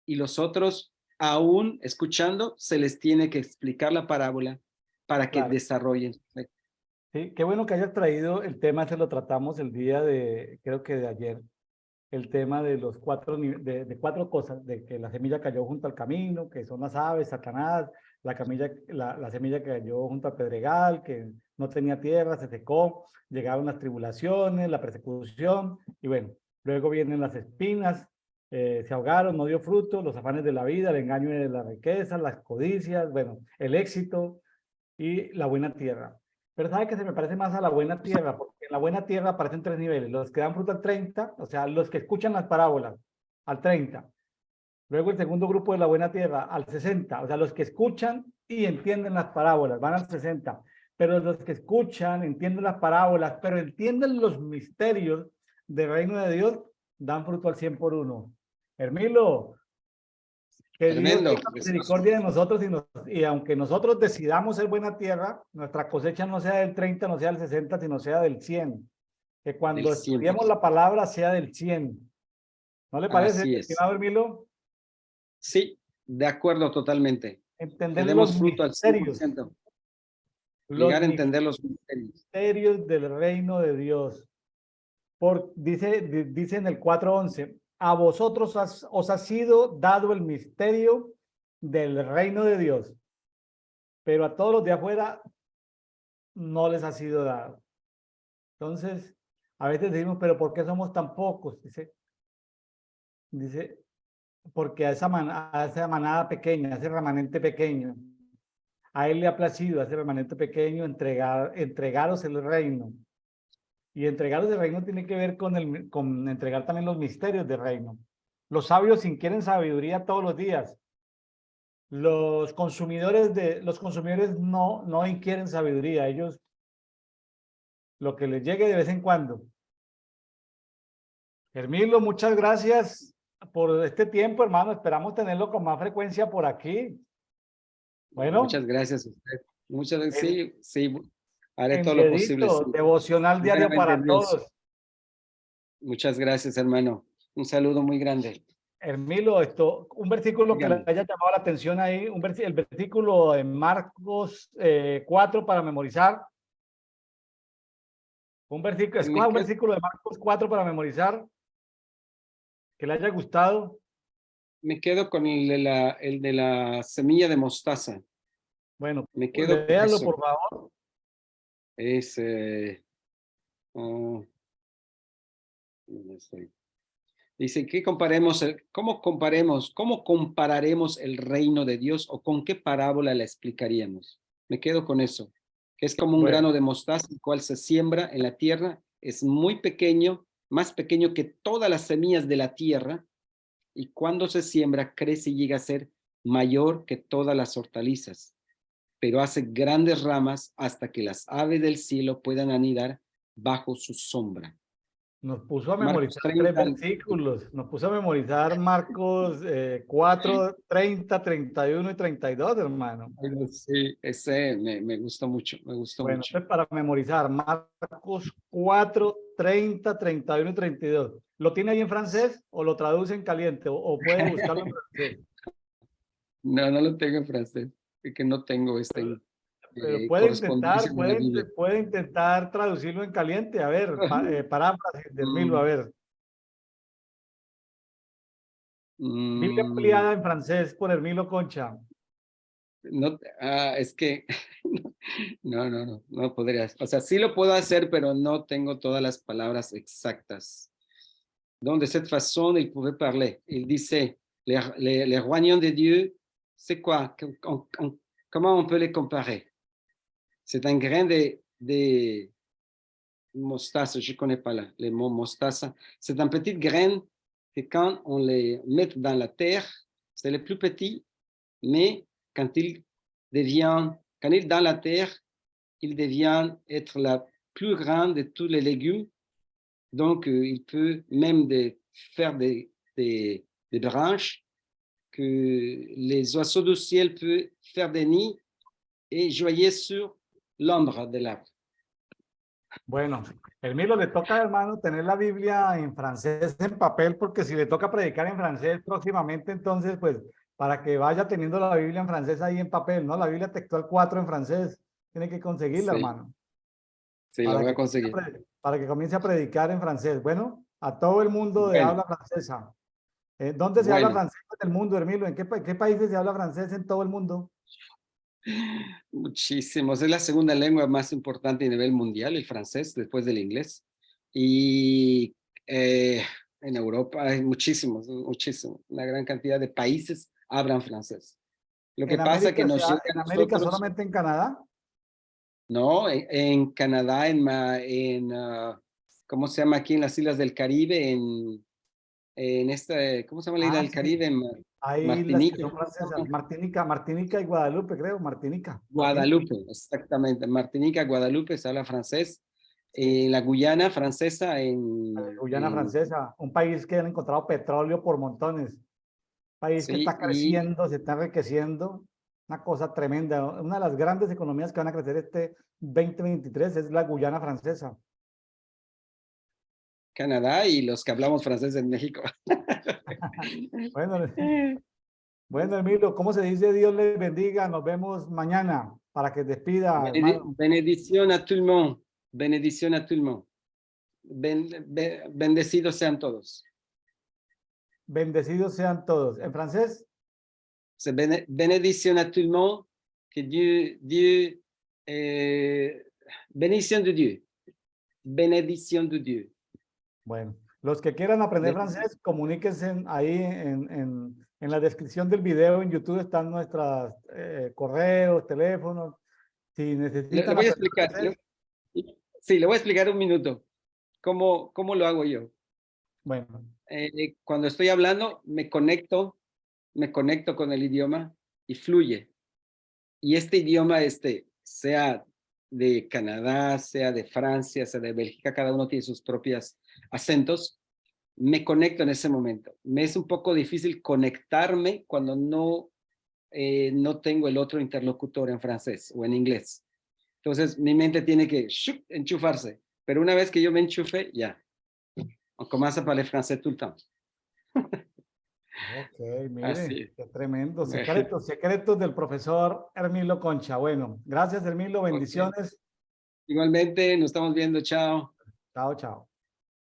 y los otros, aún escuchando, se les tiene que explicar la parábola para que
Claro.
desarrollen.
Sí, qué bueno que hayas traído el tema, se lo tratamos el día creo que de ayer, el tema de los de cuatro cosas, de que la semilla cayó junto al camino, que son las aves, Satanás, la semilla que cayó junto al pedregal, que no tenía tierra, se secó, llegaron las tribulaciones, la persecución, y bueno, luego vienen las espinas, se ahogaron, no dio fruto, los afanes de la vida, el engaño de la riqueza, las codicias, bueno, el éxito y la buena tierra. Pero sabe que se me parece más a la buena tierra, porque en la buena tierra aparecen tres niveles: los que dan fruto al 30, o sea, los que escuchan las parábolas al 30. Luego el segundo grupo de la buena tierra al 60, o sea, los que escuchan y entienden las parábolas, van al 60. Pero los que escuchan, entienden las parábolas, pero entienden los misterios del reino de Dios, dan fruto al 100 por uno. Hermilo, que Dios
Tremendo,
tenga
precioso.
misericordia de nosotros y aunque nosotros decidamos ser buena tierra, nuestra cosecha no sea del 30, no sea del 60, sino sea del 100. Que
Del
cuando estudiemos
100%.
la palabra sea del 100. ¿No le parece,
Así es.
estimado Hermilo?
Sí, de acuerdo totalmente. Que
Entender
demos fruto al 100%.
los
Llegar a entender los misterios.
misterios del reino de Dios. Dice en el 4:11, a vosotros os ha sido dado el misterio del reino de Dios, pero a todos los de afuera no les ha sido dado. Entonces, a veces decimos, pero ¿por qué somos tan pocos? Dice, porque a esa manada pequeña, a ese remanente pequeño, a él le ha placido, a ese remanente pequeño, entregaros el reino. Y entregaros el reino tiene que ver con entregar también los misterios del reino. Los sabios inquieren sabiduría todos los días. Los consumidores no inquieren sabiduría. Ellos, lo que les llegue de vez en cuando. Hermilo, muchas gracias por este tiempo, hermano. Esperamos tenerlo con más frecuencia por aquí. Bueno,
Muchas gracias a usted. Muchas gracias.
el,
Sí, sí, haré
en
todo lo posible. Sí.
dedito, devocional diario
Primeramente,
para
Dios.
todos.
Muchas gracias, hermano. Un saludo muy grande.
Hermilo, un versículo que le
Dígame.
haya llamado la atención ahí, el versículo de Marcos 4 para memorizar. Escoja
Me
un
quedo,
versículo de Marcos 4 para memorizar, que le haya gustado.
me quedo con el de la semilla de mostaza.
Bueno,
Me quedo con
léalo
eso.
por favor.
Es, oh, ¿dónde estoy? Dice, cómo compararemos el reino de Dios o con qué parábola la explicaríamos? Me quedo con eso, que es como un
Bueno,
grano de mostaza, el cual se siembra en la tierra, es muy pequeño, más pequeño que todas las semillas de la tierra, y cuando se siembra crece y llega a ser mayor que todas las hortalizas, pero hace grandes ramas hasta que las aves del cielo puedan anidar bajo su sombra.
nos puso a
Marcos
memorizar tres
30.
versículos. Nos puso a memorizar Marcos 4, 30, 31 y 32, hermano.
Sí, ese me gustó mucho, me gustó
Bueno,
mucho.
entonces para memorizar Marcos 4, 30, 31 y 32. ¿Lo tiene ahí en francés o lo traduce en caliente o puede buscarlo en francés?
No, no lo tengo en francés. Es que no tengo
Pero
correspondencia con la Biblia.
puede intentar traducirlo en caliente. A ver, paráfrasis del Milo, a ver. Biblia
Mm,
ampliada en francés por Hermilo Concha.
no, es que no podría. O sea, sí lo puedo hacer, pero no tengo todas las palabras exactas. Donc, de cette façon, il pouvait parler. Il disait, les royaumes de Dieu, c'est quoi? Comment on peut les comparer? C'est un grain de mostaza, je ne connais pas les mots mostaza. C'est un petit grain que quand on les met dans la terre, c'est le plus petit, mais quand il est dans la terre, il devient être la plus grande de tous les légumes. Donc, il peut même faire des branches que les oiseaux du ciel peuvent faire des nids et jouer sur l'ombre de l'arbre.
Bueno, Hermilo, le toca, hermano, tener la Biblia en francés en papel, porque si le toca predicar en francés próximamente, entonces, pues, para que vaya teniendo la Biblia en francés ahí en papel, ¿no? La Biblia textual 4 en francés, tiene que conseguirla,
Sí,
hermano.
sí, lo
Para
voy a
que,
conseguir.
para que comience a predicar en francés. Bueno, a todo el mundo de
Bueno,
habla francesa. ¿Dónde se habla
bueno,
francés en el mundo, Hermilo? ¿En qué países se habla francés en todo el mundo?
muchísimos. Es la segunda lengua más importante a nivel mundial, el francés, después del inglés. Y en Europa hay muchísimos, muchísimos. Una gran cantidad de países hablan francés. Lo que pasa es que nos llega
En
a
América
nosotros,
solamente en Canadá.
¿no? En Canadá, ¿cómo se llama aquí en las Islas del Caribe? ¿Cómo se llama la isla
Ah,
del
sí.
Caribe? En
Hay las que
Martinica.
son francesas. Martinica y Guadalupe, creo. Martinica.
Guadalupe, exactamente. Martinica, Guadalupe se habla francés. La Guyana francesa
Guyana Francesa, un país que han encontrado petróleo por montones. País que
sí,
está creciendo, se está enriqueciendo. Una cosa tremenda. Una de las grandes economías que van a crecer este 2023 es la Guyana Francesa.
Canadá y los que hablamos francés en México.
Bueno, bueno, Emilio, ¿cómo se dice? Dios les bendiga. Nos vemos mañana para que despida, hermano.
Benedición a tout le monde. Benedición a tout le monde. Bendecidos sean todos.
Bendecidos sean todos. ¿En francés?
C'est bénédiction à tout le monde. Que Dieu, bénédiction de Dieu. Bénédiction de Dieu.
Bueno, los que quieran aprender francés, comuníquense ahí en la descripción del video en YouTube están nuestros correos, teléfonos. Si
Le
necesitan
voy a
aprender
explicar.
francés,
Sí, le voy a explicar un minuto. ¿Cómo lo hago yo?
bueno,
Cuando estoy hablando, me conecto con el idioma y fluye. Y este idioma, sea de Canadá, sea de Francia, sea de Bélgica, cada uno tiene sus propios acentos, me conecto en ese momento. Me es un poco difícil conectarme cuando no tengo el otro interlocutor en francés o en inglés. Entonces, mi mente tiene que enchufarse. Pero una vez que yo me enchufe, ya. On commence à parler français tout le temps.
ok,
Así
mire,
es.
qué tremendo. Secretos del profesor Hermilo Concha. Bueno, gracias, Hermilo,
Ok.
bendiciones.
Igualmente, nos estamos viendo. Chao.
Chao, chao.